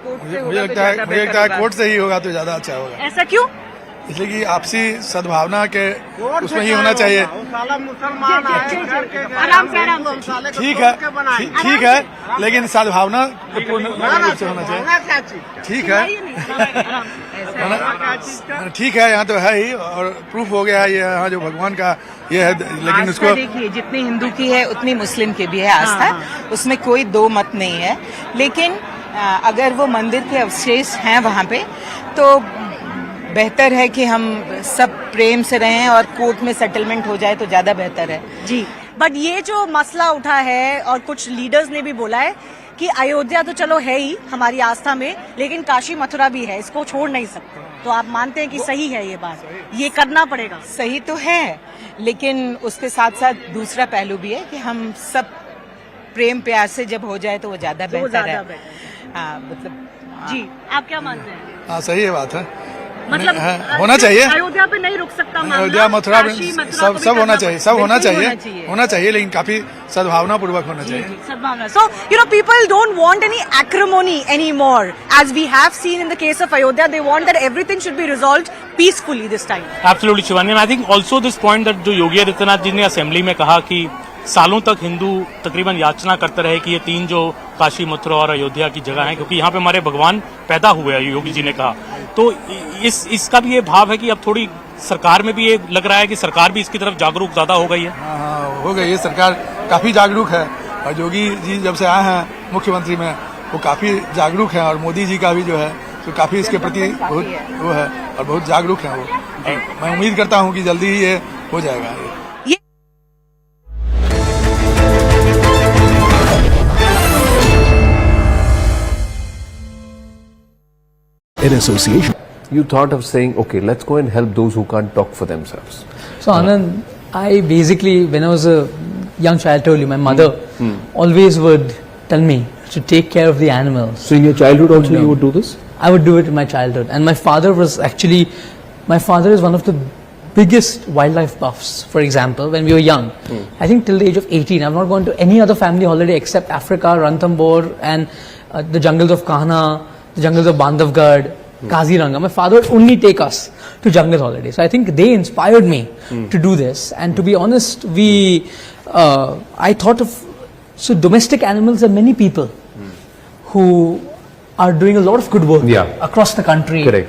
मुझे लगता है कोर्ट से ही होगा तो ज्यादा अच्छा होगा। ऐसा क्यों? इसलिए कि आपसी सद्भावना के उसमें ही होना चाहिए। ठीक है, लेकिन सद्भावना पूर्ण रूप से होना चाहिए। ठीक है, यहाँ तो है ही, और प्रूफ हो गया है ये, यहाँ जो भगवान का ये है। लेकिन उसको देखिए, जितनी हिंदू की है उतनी मुस्लिम की भी है आस्था, उसमें कोई दो मत नहीं है। लेकिन अगर वो मंदिर के अवशेष हैं वहाँ पे, तो बेहतर है कि हम सब प्रेम से रहें और कोर्ट में सेटलमेंट हो जाए तो ज्यादा बेहतर है। जी, बट ये जो मसला उठा है, और कुछ लीडर्स ने भी बोला है कि अयोध्या तो चलो है ही हमारी आस्था में, लेकिन काशी मथुरा भी है, इसको छोड़ नहीं सकते। तो आप मानते हैं कि सही है ये बात, ये करना पड़ेगा? सही तो है, लेकिन उसके साथ साथ दूसरा पहलू भी है कि हम सब प्रेम प्यार से जब हो जाए तो वो ज्यादा बेहतर है। मतलब जी, आप क्या मानते हैं? हाँ, सही है बात है, मतलब होना चाहिए। अयोध्या पे नहीं रुक सकता, अयोध्या मथुरा सब होना चाहिए, सब होना चाहिए, लेकिन काफी सद्भावना पूर्वक होना चाहिए। सद्भावना। So, people don't want any acrimony anymore. As we have seen in the case of Ayodhya, they want that everything should be resolved peacefully this time. Absolutely, Shivani. And I think also this point that जो योगी आदित्यनाथ जी ने assembly में कहा कि सालों तक हिंदू तकरीबन याचना करते रहे कि ये तीन जो काशी, मथुरा और अयोध्या की जगह हैं, क्योंकि यहाँ पे हमारे भगवान पैदा हुए हैं, योगी जी ने कहा। तो इसका भी ये भाव है कि अब थोड़ी सरकार में भी ये लग रहा है कि सरकार भी इसकी तरफ जागरूक ज्यादा हो गई है। हाँ, हो गई है, सरकार काफी जागरूक है, और योगी जी जब से आए हैं मुख्यमंत्री में, वो काफी जागरूक है, और मोदी जी का भी जो है तो काफी इसके प्रति बहुत वो है, और बहुत जागरूक है वो। मैं उम्मीद करता हूँ कि जल्दी ही ये हो जाएगा। In association, you thought of saying, okay, let's go and help those who can't talk for themselves. So Anand, I basically, when I was a young child, told you, my mother always would tell me to take care of the animals. So in your childhood also you would do this? I would do it in my childhood. And my father is one of the biggest wildlife buffs, for example, when we were young. I think till the age of 18, I've not gone to any other family holiday except Africa, Ranthambore, and the jungles of Kahana, the jungles of Bandhavgarh, Kaziranga. My father would only take us to jungle holidays. So I think they inspired me to do this. And to be honest, I thought of, so domestic animals are many people who are doing a lot of good work across the country. Correct.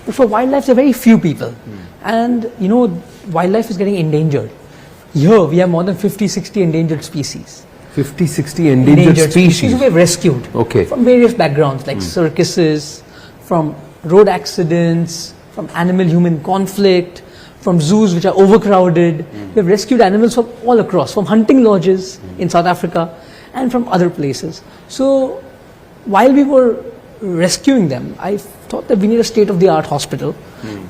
But for wildlife, there are very few people. And you know, wildlife is getting endangered. Here, we have more than 50, 60 endangered species. 50, 60 endangered species we have rescued from various backgrounds like circuses, from road accidents, from animal-human conflict, from zoos which are overcrowded. We have rescued animals from all across, from hunting lodges in South Africa and from other places. So while we were rescuing them, I thought that we need a state-of-the-art hospital.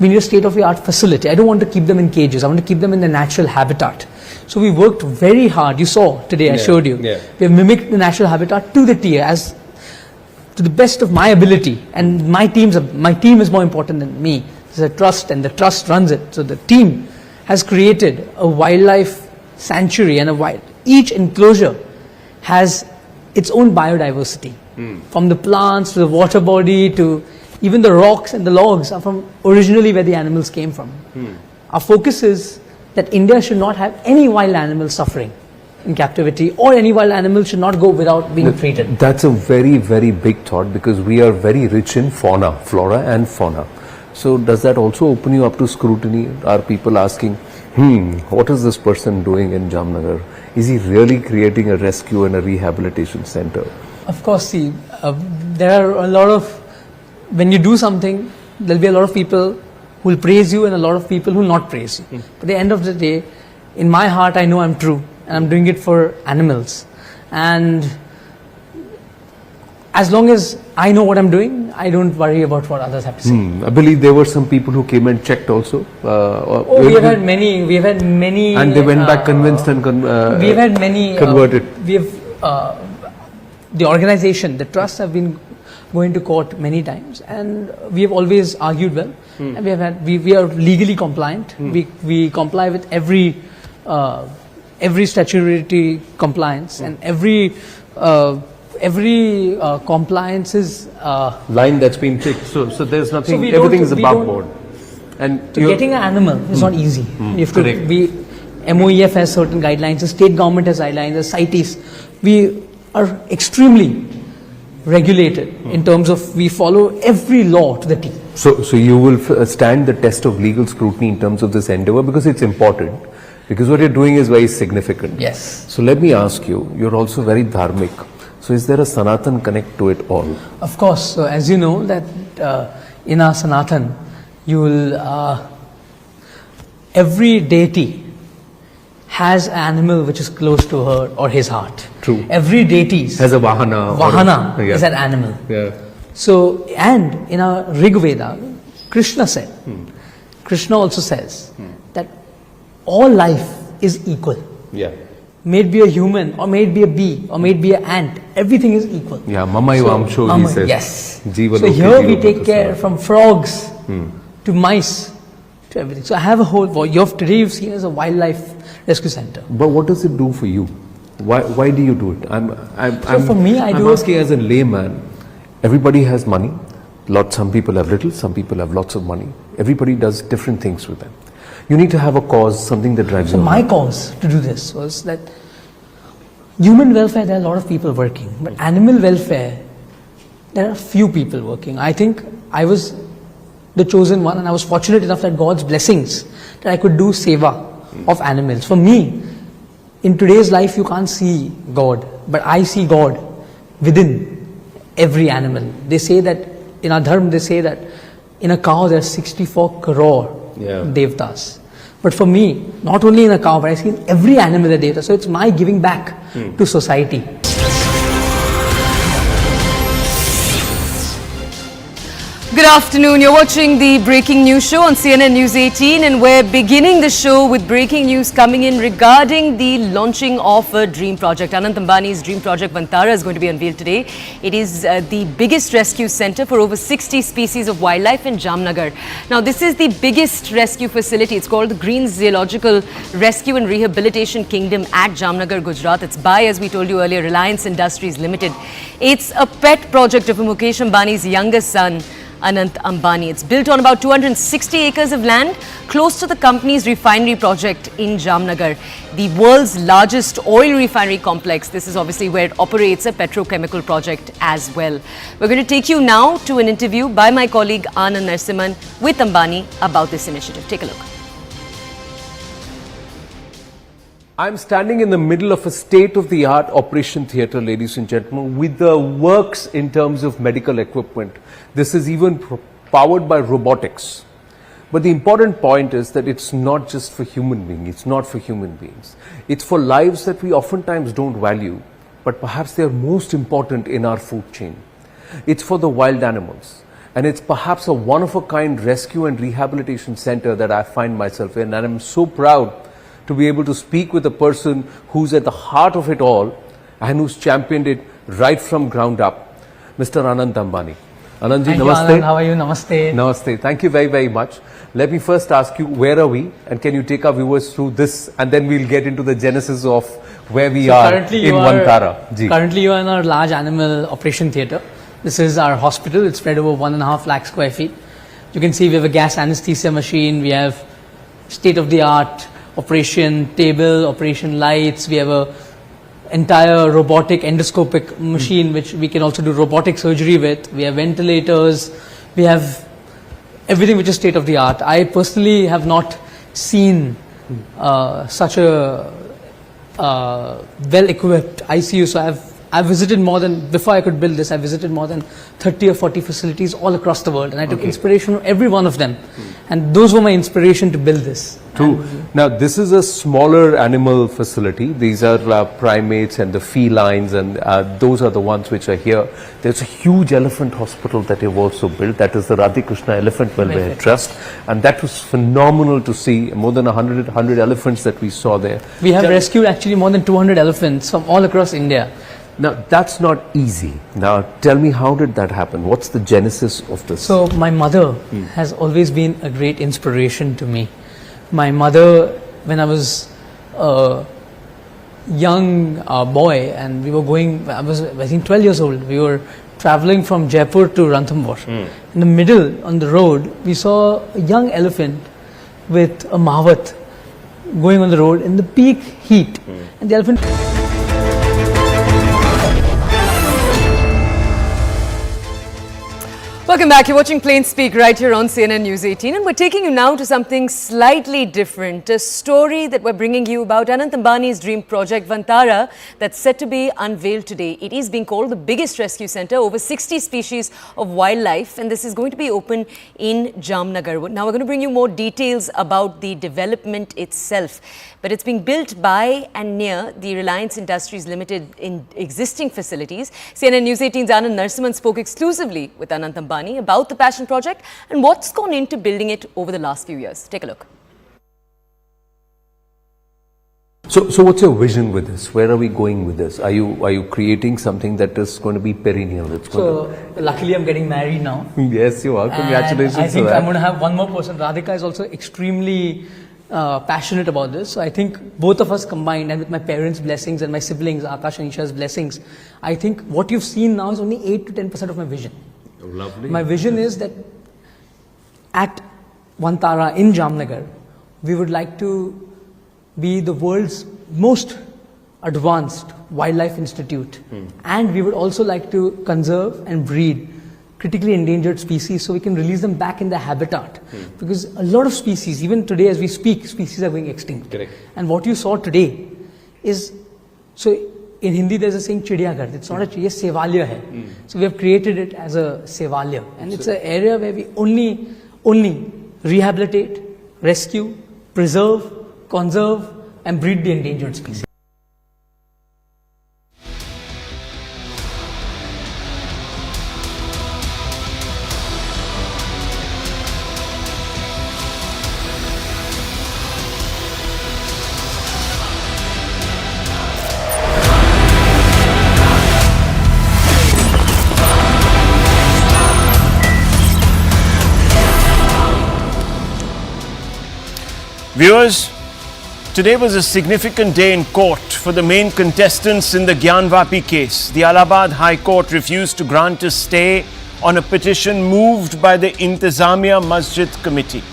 We need a state-of-the-art facility. I don't want to keep them in cages. I want to keep them in their natural habitat. So we worked very hard. You saw today, I showed you. We have mimicked the natural habitat to the T, as to the best of my ability. And my team is more important than me. There's a trust, and the trust runs it. So the team has created a wildlife sanctuary, and each enclosure has its own biodiversity. From the plants to the water body to even the rocks and the logs are from originally where the animals came from. Our focus is that India should not have any wild animal suffering in captivity, or any wild animal should not go without being treated. That's a very, very big thought, because we are very rich in flora and fauna. So does that also open you up to scrutiny? Are people asking, what is this person doing in Jamnagar? Is he really creating a rescue and a rehabilitation center? Of course, see, there are a lot of, when you do something, there'll be a lot of people who will praise you and a lot of people who will not praise you. But at the end of the day, in my heart, I know I'm true, and I'm doing it for animals. And as long as I know what I'm doing, I don't worry about what others have to say. I believe there were some people who came and checked also. We have had many. And they went back convinced and we have had many converted. We have the organization, the trusts have been going to court many times, and we have always argued well. And we are legally compliant. We comply with every statutory compliance, and every compliance is line that's been ticked. So there's nothing. Everything is above board. And getting an animal is not easy. You have to. MOEF has certain guidelines. The state government has guidelines. The CITES. We are extremely regulated in terms of we follow every law to the T. So you will stand the test of legal scrutiny in terms of this endeavor, because it's important, because what you're doing is very significant. Yes. So let me ask you, you're also very dharmic. So is there a Sanatan connect to it all? Of course. So as you know that in our Sanatan, you will, every deity has an animal which is close to her or his heart. True. Every deity has a Vahana. Is an animal. So, and in our Rig Veda, Krishna said, Krishna also says that all life is equal. May it be a human, or may it be a bee, or may it be an ant, everything is equal. Mamaivaamsho, he says. Yes. So here we take care from frogs to mice to everything. So I have a whole, today you've seen as a wildlife rescue center. But what does it do for you? Why do you do it? I'm for me, I'm asking as a layman. Everybody has money. Some people have little, some people have lots of money. Everybody does different things with them. You need to have a cause, something that drives you. So my cause to do this was that human welfare, there are a lot of people working. But animal welfare, there are few people working. I think I was the chosen one, and I was fortunate enough that God's blessings that I could do seva of animals. For me, in today's life, you can't see God, but I see God within every animal. They say that in our dharma, they say that in a cow there are 64 crore devtas. But for me, not only in a cow, but I see in every animal a devta. So it's my giving back to society. Good afternoon. You're watching the Breaking News show on CNN News 18, and we're beginning the show with breaking news coming in regarding the launching of a dream project. Anant Ambani's dream project Vantara is going to be unveiled today. It is the biggest rescue center for over 60 species of wildlife in Jamnagar. Now, this is the biggest rescue facility. It's called the Green Zoological Rescue and Rehabilitation Kingdom at Jamnagar, Gujarat. It's by, as we told you earlier, Reliance Industries Limited. It's a pet project of Mukesh Ambani's youngest son, Anant Ambani. It's built on about 260 acres of land close to the company's refinery project in Jamnagar, the world's largest oil refinery complex. This is obviously where it operates a petrochemical project as well. We're going to take you now to an interview by my colleague Anand Narasimhan with Ambani about this initiative. Take a look. I'm standing in the middle of a state-of-the-art operation theatre, ladies and gentlemen, with the works in terms of medical equipment. This is even powered by robotics. But the important point is that it's not just for human beings. It's not for human beings. It's for lives that we oftentimes don't value, but perhaps they're most important in our food chain. It's for the wild animals. And it's perhaps a one-of-a-kind rescue and rehabilitation center that I find myself in. And I'm so proud to be able to speak with a person who's at the heart of it all and who's championed it right from ground up, Mr. Anant Ambani. Anandji, namaste. Anand, how are you? Namaste. Namaste. Thank you very, very much. Let me first ask you, where are we? And can you take our viewers through this? And then we'll get into the genesis of where we are in Vantara. Currently, you are in our large animal operation theatre. This is our hospital. It's spread over 1.5 lakh square feet. You can see we have a gas anesthesia machine. We have state-of-the-art operation table, operation lights. We have a entire robotic endoscopic machine which we can also do robotic surgery with. We have ventilators. We have everything which is state of the art. I personally have not seen such a well equipped ICU. So I've visited more than, before I could build this, I visited more than 30 or 40 facilities all across the world, and I took inspiration from every one of them. And those were my inspiration to build this. True. Now, this is a smaller animal facility. These are primates and the felines, and those are the ones which are here. There's a huge elephant hospital that you've also built. That is the Radhikrishna Elephant Welfare Trust. And that was phenomenal to see. More than 100 elephants that we saw there. We have rescued actually more than 200 elephants from all across India. Now, that's not easy. Now, tell me, how did that happen? What's the genesis of this? So, my mother has always been a great inspiration to me. My mother, when I was a young boy, and we were going, I was, I think, 12 years old, we were traveling from Jaipur to Ranthambore. In the middle, on the road, we saw a young elephant with a mavat going on the road in the peak heat. And the elephant... Welcome back. You're watching Plain Speak right here on CNN News 18, and we're taking you now to something slightly different. A story that we're bringing you about Anant Ambani's dream project Vantara that's set to be unveiled today. It is being called the biggest rescue center, over 60 species of wildlife, and this is going to be open in Jamnagar. Now we're going to bring you more details about the development itself, but it's being built by and near the Reliance Industries Limited in existing facilities. CNN News 18's Anand Narasimhan spoke exclusively with Anant Ambani about the passion project and what's gone into building it over the last few years. Take a look. So what's your vision with this? Where are we going with this? Are you creating something that is going to be perennial? It's going luckily I'm getting married now. Yes, you are. Congratulations. And I think I'm going to have one more person. Radhika is also extremely passionate about this. So I think both of us combined, and with my parents' blessings and my siblings, Akash and Isha's blessings, I think what you've seen now is only 8 to 10% of my vision. Oh, lovely. My vision is that at Vantara in Jamnagar, we would like to be the world's most advanced wildlife institute. And we would also like to conserve and breed critically endangered species so we can release them back in their habitat. Because a lot of species, even today as we speak, species are going extinct. Correct. And what you saw today is, so in Hindi there's a saying Chidiyaghar. It's not a Chidiya, Sevalya hai. So we have created it as a Sevalya. And it's an area where we only rehabilitate, rescue, preserve, conserve and breed the endangered species. Viewers, today was a significant day in court for the main contestants in the Gyanvapi case. The Allahabad High Court refused to grant a stay on a petition moved by the Intizamiya Masjid Committee.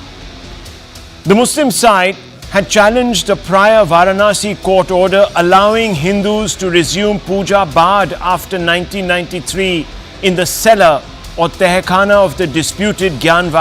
The Muslim side had challenged a prior Varanasi court order allowing Hindus to resume Puja Bad after 1993 in the cellar or Tehkhana of the disputed Gyanvapi